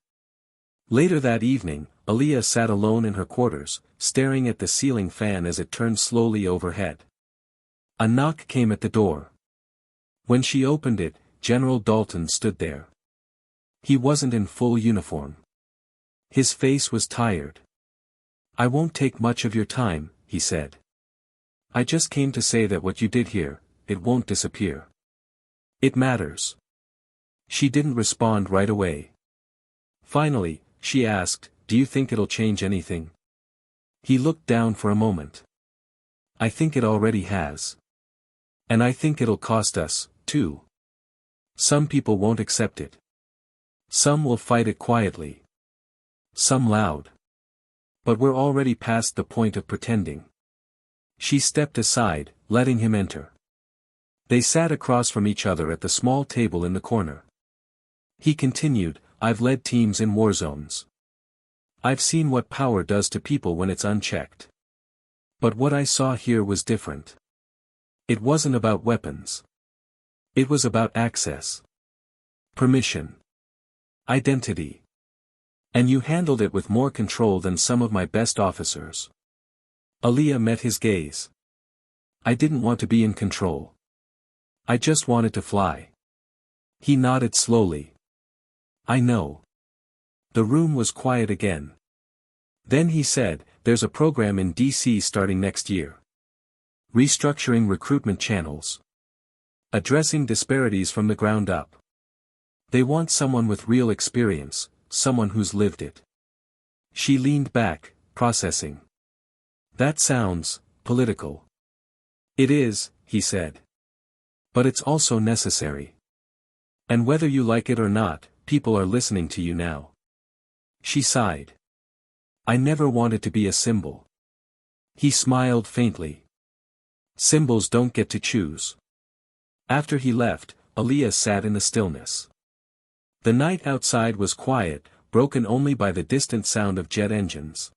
Speaker 1: Later that evening, Aaliyah sat alone in her quarters, staring at the ceiling fan as it turned slowly overhead. A knock came at the door. When she opened it, General Dalton stood there. He wasn't in full uniform. His face was tired. "I won't take much of your time," he said. "I just came to say that what you did here, it won't disappear. It matters." She didn't respond right away. Finally, she asked, "Do you think it'll change anything?" He looked down for a moment. "I think it already has. And I think it'll cost us, too. Some people won't accept it. Some will fight it quietly. Some loud. But we're already past the point of pretending." She stepped aside, letting him enter. They sat across from each other at the small table in the corner. He continued, "I've led teams in war zones. I've seen what power does to people when it's unchecked. But what I saw here was different. It wasn't about weapons. It was about access. Permission. Identity. And you handled it with more control than some of my best officers." Aaliyah met his gaze. "I didn't want to be in control. I just wanted to fly." He nodded slowly. "I know." The room was quiet again. Then he said, "There's a program in DC starting next year. Restructuring recruitment channels. Addressing disparities from the ground up. They want someone with real experience, someone who's lived it." She leaned back, processing. "That sounds political." "It is," he said. "But it's also necessary. And whether you like it or not, people are listening to you now." She sighed. "I never wanted to be a symbol." He smiled faintly. "Symbols don't get to choose." After he left, Aaliyah sat in the stillness. The night outside was quiet, broken only by the distant sound of jet engines.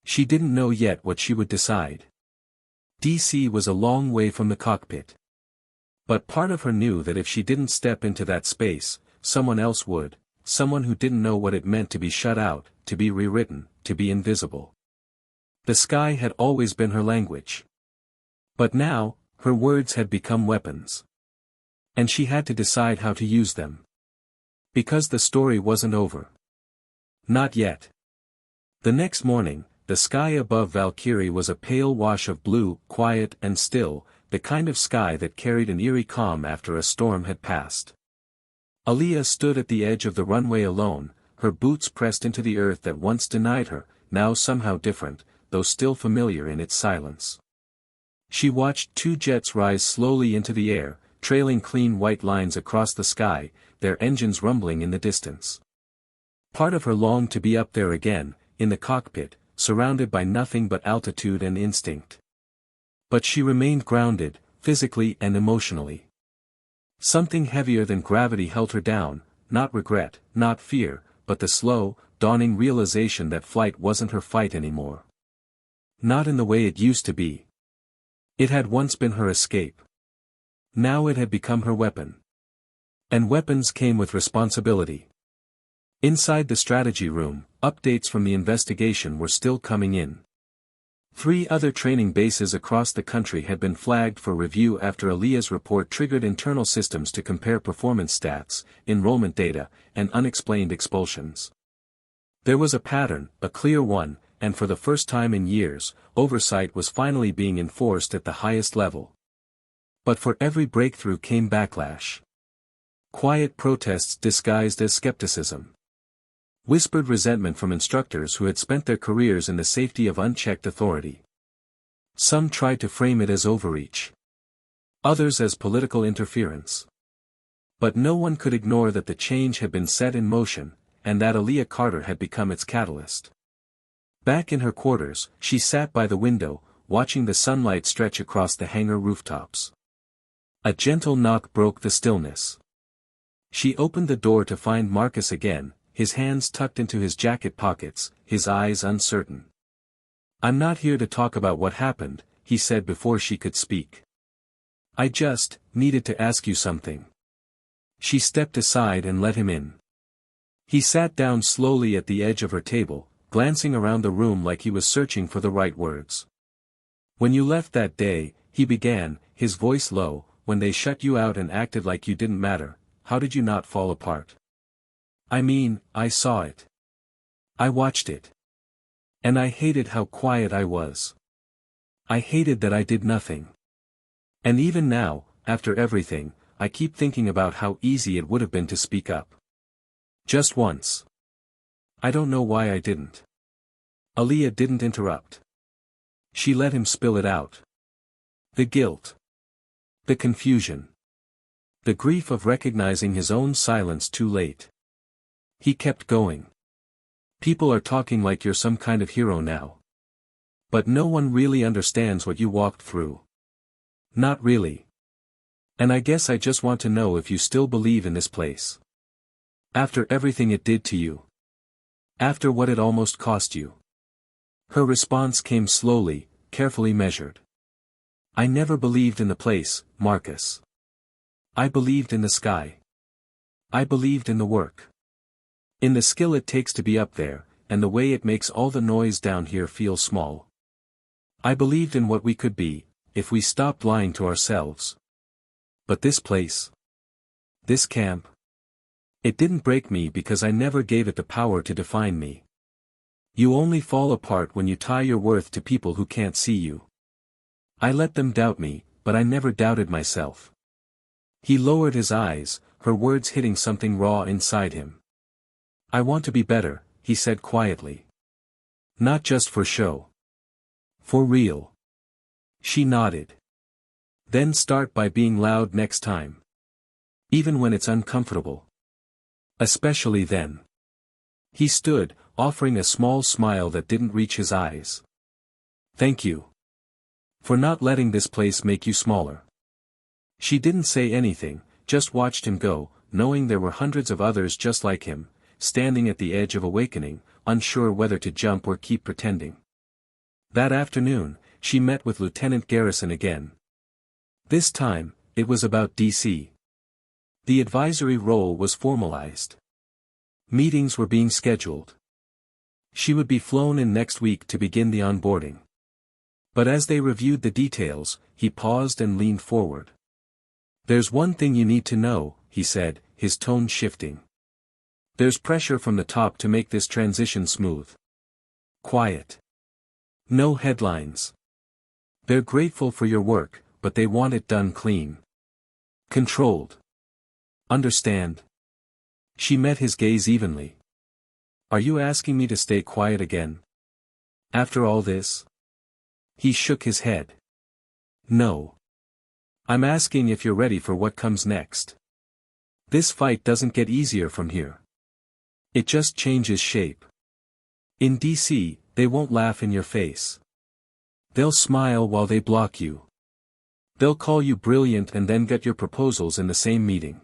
Speaker 1: She didn't know yet what she would decide. DC was a long way from the cockpit. But part of her knew that if she didn't step into that space, someone else would, someone who didn't know what it meant to be shut out, to be rewritten, to be invisible. The sky had always been her language. But now, her words had become weapons. And she had to decide how to use them. Because the story wasn't over. Not yet. The next morning, the sky above Valkyrie was a pale wash of blue, quiet and still, the kind of sky that carried an eerie calm after a storm had passed. Aaliyah stood at the edge of the runway alone, her boots pressed into the earth that once denied her, now somehow different, though still familiar in its silence. She watched two jets rise slowly into the air, trailing clean white lines across the sky, their engines rumbling in the distance. Part of her longed to be up there again, in the cockpit, surrounded by nothing but altitude and instinct. But she remained grounded, physically and emotionally. Something heavier than gravity held her down, not regret, not fear, but the slow, dawning realization that flight wasn't her fight anymore. Not in the way it used to be. It had once been her escape. Now it had become her weapon. And weapons came with responsibility. Inside the strategy room, updates from the investigation were still coming in. 3 other training bases across the country had been flagged for review after Aaliyah's report triggered internal systems to compare performance stats, enrollment data, and unexplained expulsions. There was a pattern, a clear one, and for the first time in years, oversight was finally being enforced at the highest level. But for every breakthrough came backlash. Quiet protests disguised as skepticism. Whispered resentment from instructors who had spent their careers in the safety of unchecked authority. Some tried to frame it as overreach. Others as political interference. But no one could ignore that the change had been set in motion, and that Aaliyah Carter had become its catalyst. Back in her quarters, she sat by the window, watching the sunlight stretch across the hangar rooftops. A gentle knock broke the stillness. She opened the door to find Marcus again, his hands tucked into his jacket pockets, his eyes uncertain. "I'm not here to talk about what happened," he said before she could speak. "I just needed to ask you something." She stepped aside and let him in. He sat down slowly at the edge of her table, glancing around the room like he was searching for the right words. "When you left that day," he began, his voice low, "when they shut you out and acted like you didn't matter, how did you not fall apart? I mean, I saw it. I watched it. And I hated how quiet I was. I hated that I did nothing. And even now, after everything, I keep thinking about how easy it would have been to speak up. Just once. I don't know why I didn't." Aaliyah didn't interrupt. She let him spill it out. The guilt. The confusion. The grief of recognizing his own silence too late. He kept going. "People are talking like you're some kind of hero now. But no one really understands what you walked through. Not really. And I guess I just want to know if you still believe in this place. After everything it did to you. After what it almost cost you." Her response came slowly, carefully measured. "I never believed in the place, Marcus. I believed in the sky. I believed in the work. In the skill it takes to be up there, and the way it makes all the noise down here feel small. I believed in what we could be, if we stopped lying to ourselves. But this place. This camp. It didn't break me because I never gave it the power to define me. You only fall apart when you tie your worth to people who can't see you. I let them doubt me, but I never doubted myself." He lowered his eyes, her words hitting something raw inside him. "I want to be better," he said quietly. "Not just for show. For real." She nodded. "Then start by being loud next time. Even when it's uncomfortable. Especially then." He stood, offering a small smile that didn't reach his eyes. "Thank you. For not letting this place make you smaller." She didn't say anything, just watched him go, knowing there were hundreds of others just like him, standing at the edge of awakening, unsure whether to jump or keep pretending. That afternoon, she met with Lieutenant Garrison again. This time, it was about DC. The advisory role was formalized. Meetings were being scheduled. She would be flown in next week to begin the onboarding. But as they reviewed the details, he paused and leaned forward. "There's one thing you need to know," he said, his tone shifting. "There's pressure from the top to make this transition smooth. Quiet. No headlines. They're grateful for your work, but they want it done clean. Controlled. Understand?" She met his gaze evenly. "Are you asking me to stay quiet again? After all this?" He shook his head. "No. I'm asking if you're ready for what comes next. This fight doesn't get easier from here. It just changes shape. In DC, they won't laugh in your face. They'll smile while they block you. They'll call you brilliant and then get your proposals in the same meeting.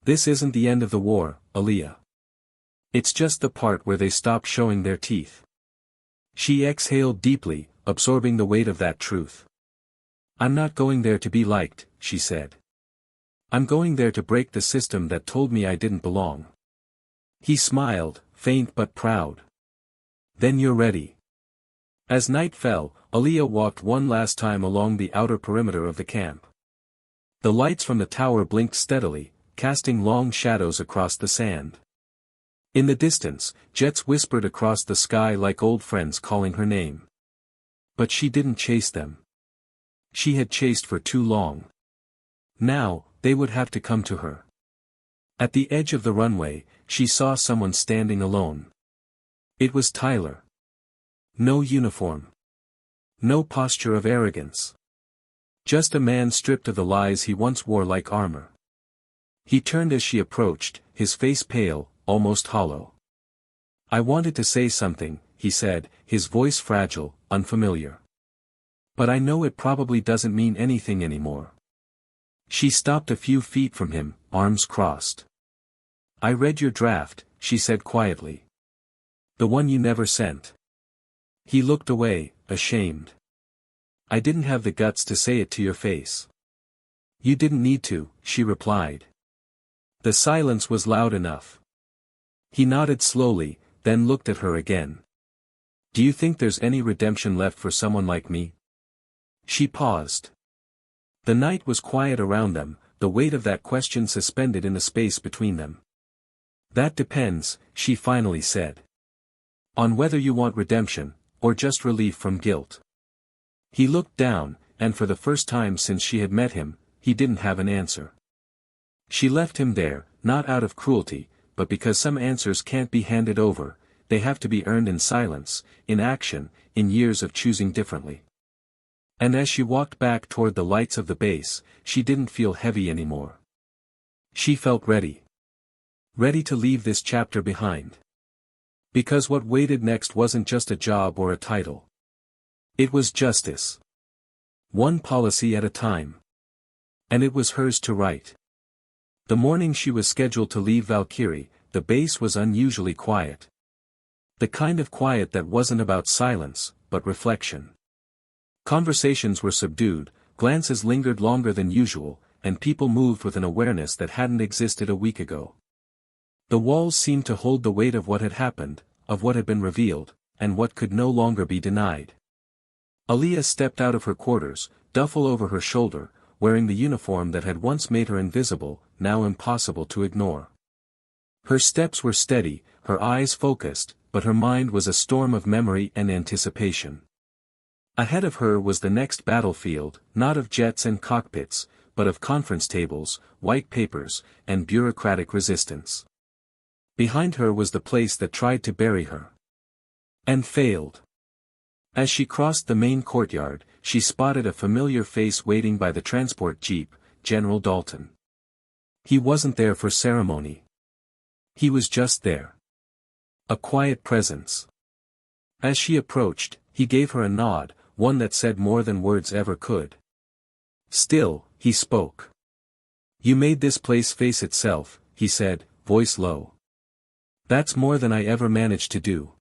Speaker 1: This isn't the end of the war, Aaliyah. It's just the part where they stop showing their teeth." She exhaled deeply, absorbing the weight of that truth. "I'm not going there to be liked," she said. "I'm going there to break the system that told me I didn't belong." He smiled, faint but proud. "Then you're ready." As night fell, Aaliyah walked one last time along the outer perimeter of the camp. The lights from the tower blinked steadily, casting long shadows across the sand. In the distance, jets whispered across the sky like old friends calling her name. But she didn't chase them. She had chased for too long. Now, they would have to come to her. At the edge of the runway, she saw someone standing alone. It was Tyler. No uniform. No posture of arrogance. Just a man stripped of the lies he once wore like armor. He turned as she approached, his face pale, almost hollow. "I wanted to say something," he said, his voice fragile, unfamiliar. "But I know it probably doesn't mean anything anymore. She stopped a few feet from him, arms crossed. "I read your draft," she said quietly. "The one you never sent." He looked away, ashamed. "I didn't have the guts to say it to your face." "You didn't need to," she replied. The silence was loud enough. He nodded slowly, then looked at her again. "Do you think there's any redemption left for someone like me?" She paused. The night was quiet around them, the weight of that question suspended in the space between them. "That depends," she finally said. "On whether you want redemption, or just relief from guilt." He looked down, and for the first time since she had met him, he didn't have an answer. She left him there, not out of cruelty, but because some answers can't be handed over, they have to be earned in silence, in action, in years of choosing differently. And as she walked back toward the lights of the base, she didn't feel heavy anymore. She felt ready. Ready to leave this chapter behind. Because what waited next wasn't just a job or a title. It was justice. One policy at a time. And it was hers to write. The morning she was scheduled to leave Valkyrie, the base was unusually quiet. The kind of quiet that wasn't about silence, but reflection. Conversations were subdued, glances lingered longer than usual, and people moved with an awareness that hadn't existed a week ago. The walls seemed to hold the weight of what had happened, of what had been revealed, and what could no longer be denied. Aaliyah stepped out of her quarters, duffel over her shoulder, wearing the uniform that had once made her invisible, now impossible to ignore. Her steps were steady, her eyes focused, but her mind was a storm of memory and anticipation. Ahead of her was the next battlefield, not of jets and cockpits, but of conference tables, white papers, and bureaucratic resistance. Behind her was the place that tried to bury her. And failed. As she crossed the main courtyard, she spotted a familiar face waiting by the transport jeep, General Dalton. He wasn't there for ceremony. He was just there. A quiet presence. As she approached, he gave her a nod, one that said more than words ever could. Still, he spoke. "You made this place face itself," he said, voice low. "That's more than I ever managed to do."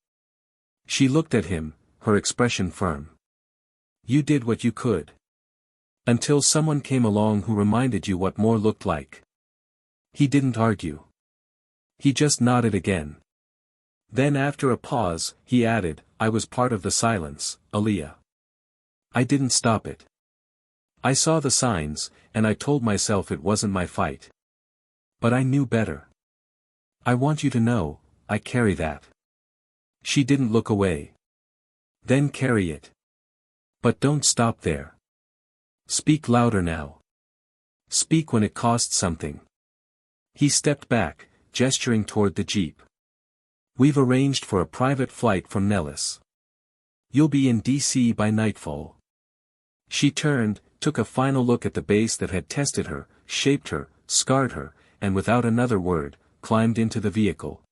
Speaker 1: She looked at him, her expression firm. "You did what you could. Until someone came along who reminded you what more looked like." He didn't argue. He just nodded again. Then after a pause, he added, "I was part of the silence, Aaliyah. I didn't stop it. I saw the signs, and I told myself it wasn't my fight. But I knew better. I want you to know, I carry that." She didn't look away. "Then carry it. But don't stop there. Speak louder now. Speak when it costs something." He stepped back, gesturing toward the jeep. "We've arranged for a private flight from Nellis. You'll be in D.C. by nightfall." She turned, took a final look at the base that had tested her, shaped her, scarred her, and without another word, climbed into the vehicle.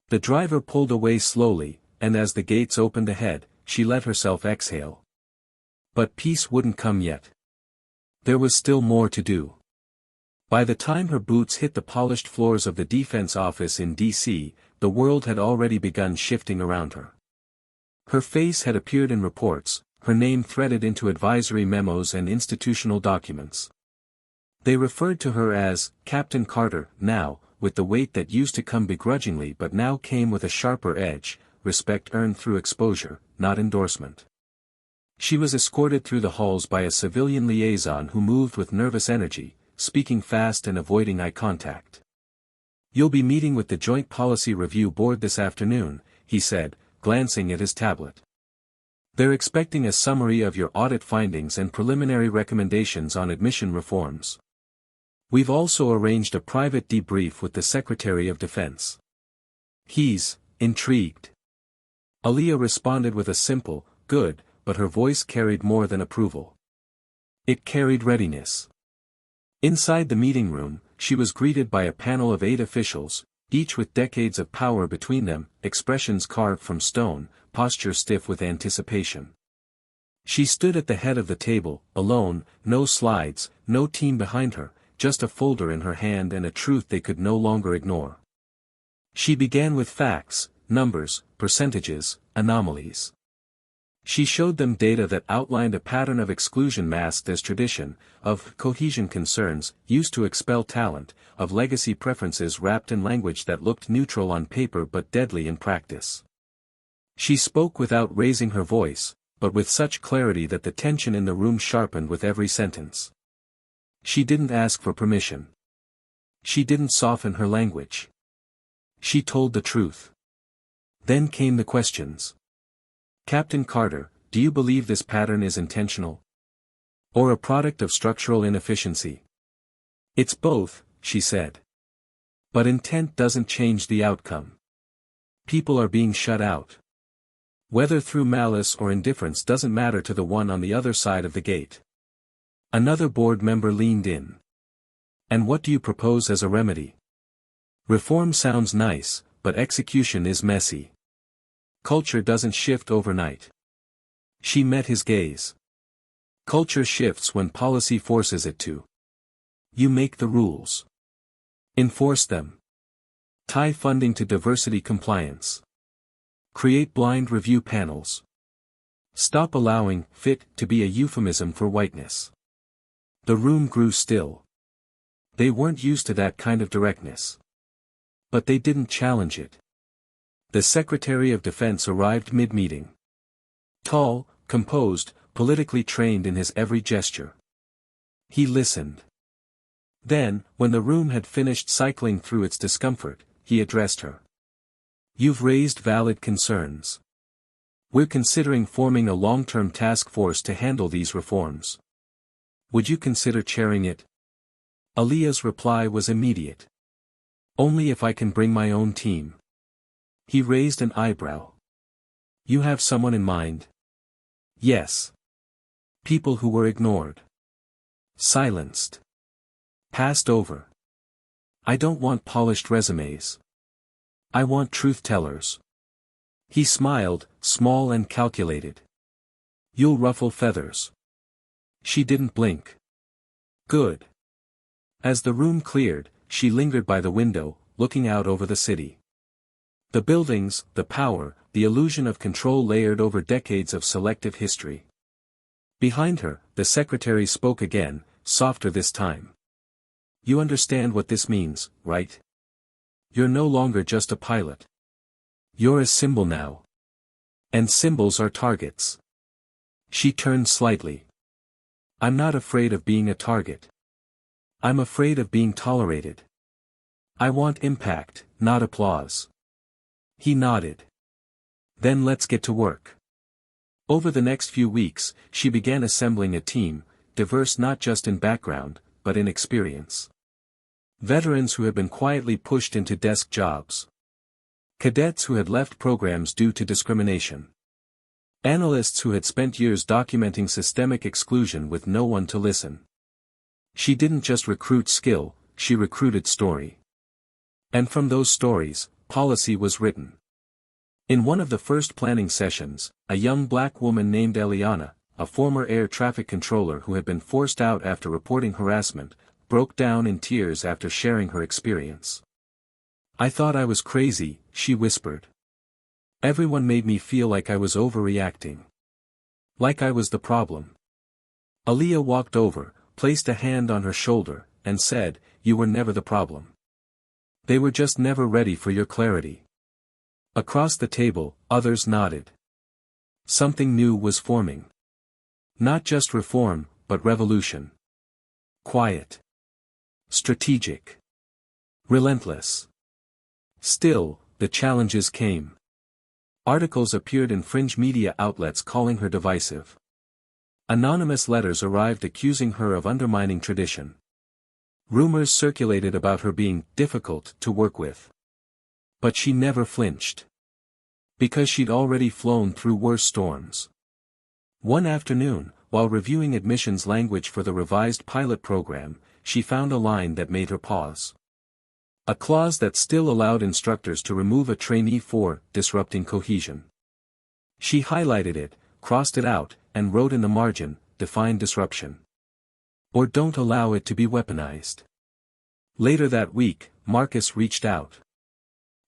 Speaker 1: The driver pulled away slowly, and as the gates opened ahead, she let herself exhale. But peace wouldn't come yet. There was still more to do. By the time her boots hit the polished floors of the defense office in D.C., the world had already begun shifting around her. Her face had appeared in reports, her name threaded into advisory memos and institutional documents. They referred to her as Captain Carter now, with the weight that used to come begrudgingly but now came with a sharper edge, respect earned through exposure, not endorsement. She was escorted through the halls by a civilian liaison who moved with nervous energy, speaking fast and avoiding eye contact. "You'll be meeting with the Joint Policy Review Board this afternoon," he said, glancing at his tablet. "They're expecting a summary of your audit findings and preliminary recommendations on admission reforms. We've also arranged a private debrief with the Secretary of Defense." He's intrigued. Aaliyah responded with a simple, "Good," but her voice carried more than approval. It carried readiness. Inside the meeting room, she was greeted by a panel of 8 officials, each with decades of power between them, expressions carved from stone, posture stiff with anticipation. She stood at the head of the table, alone, no slides, no team behind her, just a folder in her hand and a truth they could no longer ignore. She began with facts, numbers, percentages, anomalies. She showed them data that outlined a pattern of exclusion masked as tradition, of cohesion concerns used to expel talent, of legacy preferences wrapped in language that looked neutral on paper but deadly in practice. She spoke without raising her voice, but with such clarity that the tension in the room sharpened with every sentence. She didn't ask for permission. She didn't soften her language. She told the truth. Then came the questions. Captain Carter, do you believe this pattern is intentional? Or a product of structural inefficiency? It's both, she said. But intent doesn't change the outcome. People are being shut out. Whether through malice or indifference doesn't matter to the one on the other side of the gate. Another board member leaned in. And what do you propose as a remedy? Reform sounds nice, but execution is messy. Culture doesn't shift overnight. She met his gaze. Culture shifts when policy forces it to. You make the rules. Enforce them. Tie funding to diversity compliance. Create blind review panels. Stop allowing fit to be a euphemism for whiteness. The room grew still. They weren't used to that kind of directness. But they didn't challenge it. The Secretary of Defense arrived mid-meeting. Tall, composed, politically trained in his every gesture. He listened. Then, when the room had finished cycling through its discomfort, he addressed her. You've raised valid concerns. We're considering forming a long-term task force to handle these reforms. Would you consider chairing it? Aaliyah's reply was immediate. Only if I can bring my own team. He raised an eyebrow. You have someone in mind? Yes. People who were ignored. Silenced. Passed over. I don't want polished resumes. I want truth-tellers. He smiled, small and calculated. You'll ruffle feathers. She didn't blink. Good. As the room cleared, she lingered by the window, looking out over the city. The buildings, the power, the illusion of control layered over decades of selective history. Behind her, the secretary spoke again, softer this time. You understand what this means, right? You're no longer just a pilot. You're a symbol now. And symbols are targets. She turned slightly. I'm not afraid of being a target. I'm afraid of being tolerated. I want impact, not applause. He nodded. Then let's get to work. Over the next few weeks, she began assembling a team, diverse not just in background, but in experience. Veterans who had been quietly pushed into desk jobs. Cadets who had left programs due to discrimination. Analysts who had spent years documenting systemic exclusion with no one to listen. She didn't just recruit skill, she recruited story. And from those stories, policy was written. In one of the first planning sessions, a young black woman named Eliana, a former air traffic controller who had been forced out after reporting harassment, broke down in tears after sharing her experience. I thought I was crazy, she whispered. Everyone made me feel like I was overreacting. Like I was the problem. Aaliyah walked over, placed a hand on her shoulder, and said, You were never the problem. They were just never ready for your clarity. Across the table, others nodded. Something new was forming. Not just reform, but revolution. Quiet. Strategic. Relentless. Still, the challenges came. Articles appeared in fringe media outlets calling her divisive. Anonymous letters arrived accusing her of undermining tradition. Rumors circulated about her being difficult to work with. But she never flinched. Because she'd already flown through worse storms. One afternoon, while reviewing admissions language for the revised pilot program, she found a line that made her pause. A clause that still allowed instructors to remove a trainee for disrupting cohesion. She highlighted it, crossed it out, and wrote in the margin, "Define disruption. Or don't allow it to be weaponized." Later that week, Marcus reached out.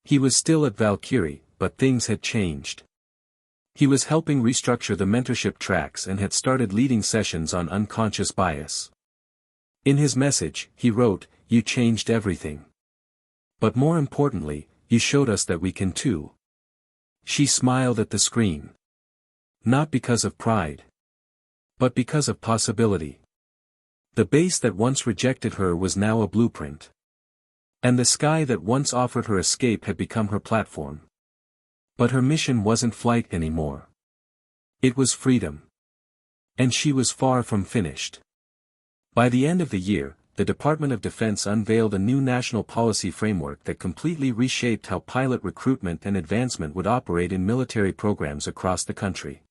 Speaker 1: He was still at Valkyrie, but things had changed. He was helping restructure the mentorship tracks and had started leading sessions on unconscious bias. In his message, he wrote, "You changed everything. But more importantly, you showed us that we can too." She smiled at the screen. Not because of pride, but because of possibility. The base that once rejected her was now a blueprint. And the sky that once offered her escape had become her platform. But her mission wasn't flight anymore. It was freedom. And she was far from finished. By the end of the year, the Department of Defense unveiled a new national policy framework that completely reshaped how pilot recruitment and advancement would operate in military programs across the country.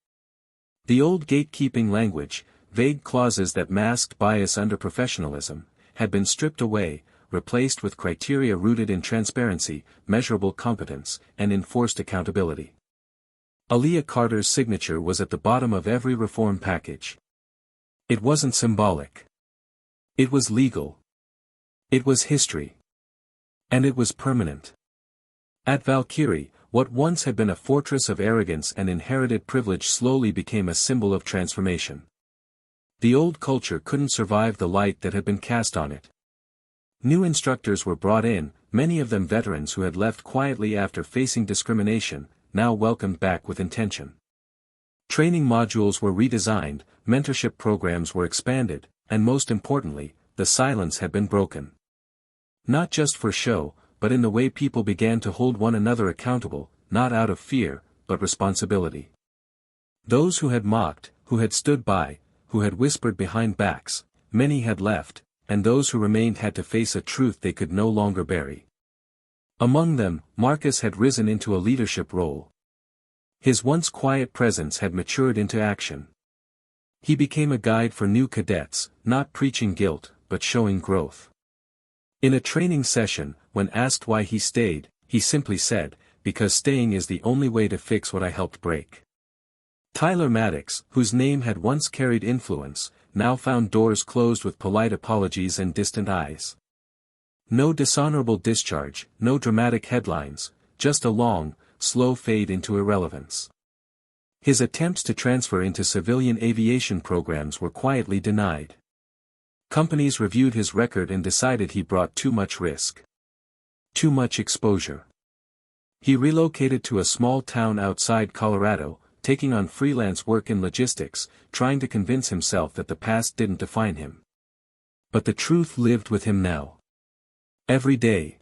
Speaker 1: The old gatekeeping language, vague clauses that masked bias under professionalism, had been stripped away, replaced with criteria rooted in transparency, measurable competence, and enforced accountability. Aaliyah Carter's signature was at the bottom of every reform package. It wasn't symbolic. It was legal. It was history. And it was permanent. At Valkyrie, what once had been a fortress of arrogance and inherited privilege slowly became a symbol of transformation. The old culture couldn't survive the light that had been cast on it. New instructors were brought in, many of them veterans who had left quietly after facing discrimination, now welcomed back with intention. Training modules were redesigned, mentorship programs were expanded, and most importantly, the silence had been broken. Not just for show, but in the way people began to hold one another accountable, not out of fear, but responsibility. Those who had mocked, who had stood by, who had whispered behind backs, many had left, and those who remained had to face a truth they could no longer bury. Among them, Marcus had risen into a leadership role. His once quiet presence had matured into action. He became a guide for new cadets, not preaching guilt, but showing growth. In a training session, when asked why he stayed, he simply said, "Because staying is the only way to fix what I helped break." Tyler Maddox, whose name had once carried influence, now found doors closed with polite apologies and distant eyes. No dishonorable discharge, no dramatic headlines, just a long, slow fade into irrelevance. His attempts to transfer into civilian aviation programs were quietly denied. Companies reviewed his record and decided he brought too much risk. Too much exposure. He relocated to a small town outside Colorado, taking on freelance work in logistics, trying to convince himself that the past didn't define him. But the truth lived with him now. Every day.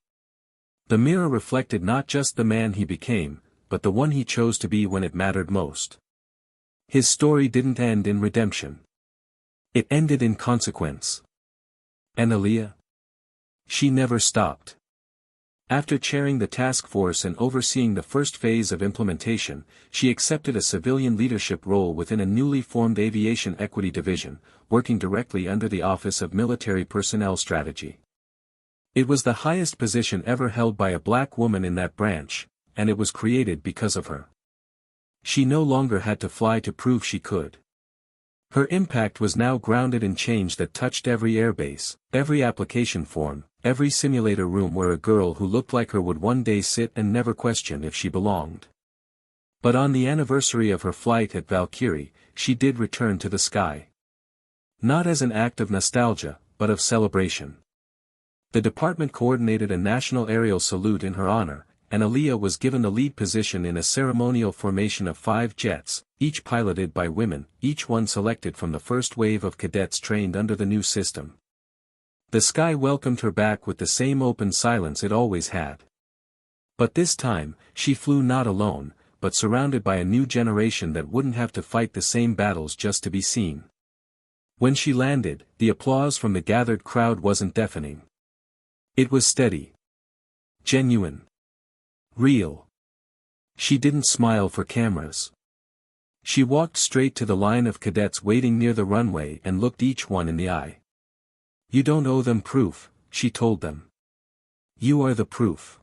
Speaker 1: The mirror reflected not just the man he became, but the one he chose to be when it mattered most. His story didn't end in redemption. It ended in consequence. And Aaliyah? She never stopped. After chairing the task force and overseeing the first phase of implementation, she accepted a civilian leadership role within a newly formed Aviation Equity Division, working directly under the Office of Military Personnel Strategy. It was the highest position ever held by a black woman in that branch, and it was created because of her. She no longer had to fly to prove she could. Her impact was now grounded in change that touched every airbase, every application form, every simulator room where a girl who looked like her would one day sit and never question if she belonged. But on the anniversary of her flight at Valkyrie, she did return to the sky. Not as an act of nostalgia, but of celebration. The department coordinated a national aerial salute in her honor, and Aaliyah was given the lead position in a ceremonial formation of 5 jets, each piloted by women, each one selected from the first wave of cadets trained under the new system. The sky welcomed her back with the same open silence it always had. But this time, she flew not alone, but surrounded by a new generation that wouldn't have to fight the same battles just to be seen. When she landed, the applause from the gathered crowd wasn't deafening. It was steady. Genuine. Real. She didn't smile for cameras. She walked straight to the line of cadets waiting near the runway and looked each one in the eye. "You don't owe them proof," she told them. "You are the proof."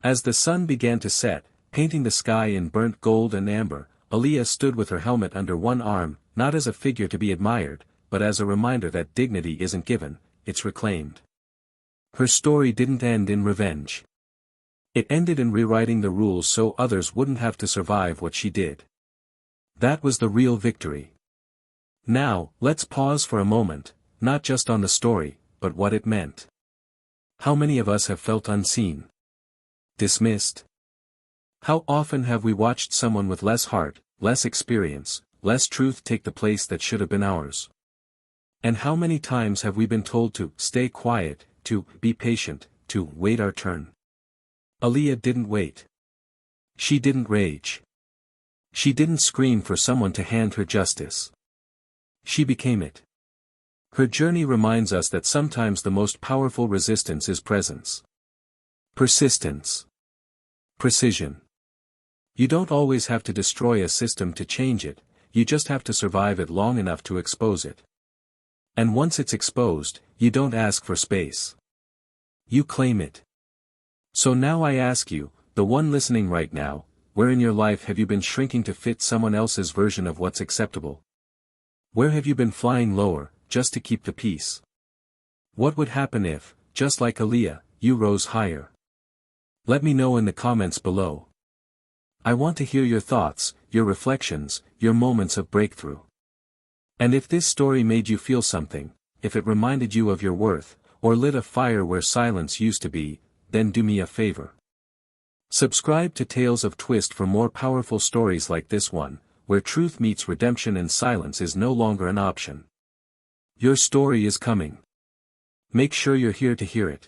Speaker 1: As the sun began to set, painting the sky in burnt gold and amber, Aaliyah stood with her helmet under one arm, not as a figure to be admired, but as a reminder that dignity isn't given, it's reclaimed. Her story didn't end in revenge. It ended in rewriting the rules so others wouldn't have to survive what she did. That was the real victory. Now, let's pause for a moment, not just on the story, but what it meant. How many of us have felt unseen? Dismissed? How often have we watched someone with less heart, less experience, less truth take the place that should have been ours? And how many times have we been told to stay quiet, to be patient, to wait our turn? Aaliyah didn't wait. She didn't rage. She didn't scream for someone to hand her justice. She became it. Her journey reminds us that sometimes the most powerful resistance is presence. Persistence. Precision. You don't always have to destroy a system to change it, you just have to survive it long enough to expose it. And once it's exposed, you don't ask for space. You claim it. So now I ask you, the one listening right now, where in your life have you been shrinking to fit someone else's version of what's acceptable? Where have you been flying lower, just to keep the peace? What would happen if, just like Aaliyah, you rose higher? Let me know in the comments below. I want to hear your thoughts, your reflections, your moments of breakthrough. And if this story made you feel something, if it reminded you of your worth, or lit a fire where silence used to be, then do me a favor. Subscribe to Tales of Twist for more powerful stories like this one, where truth meets redemption and silence is no longer an option. Your story is coming. Make sure you're here to hear it.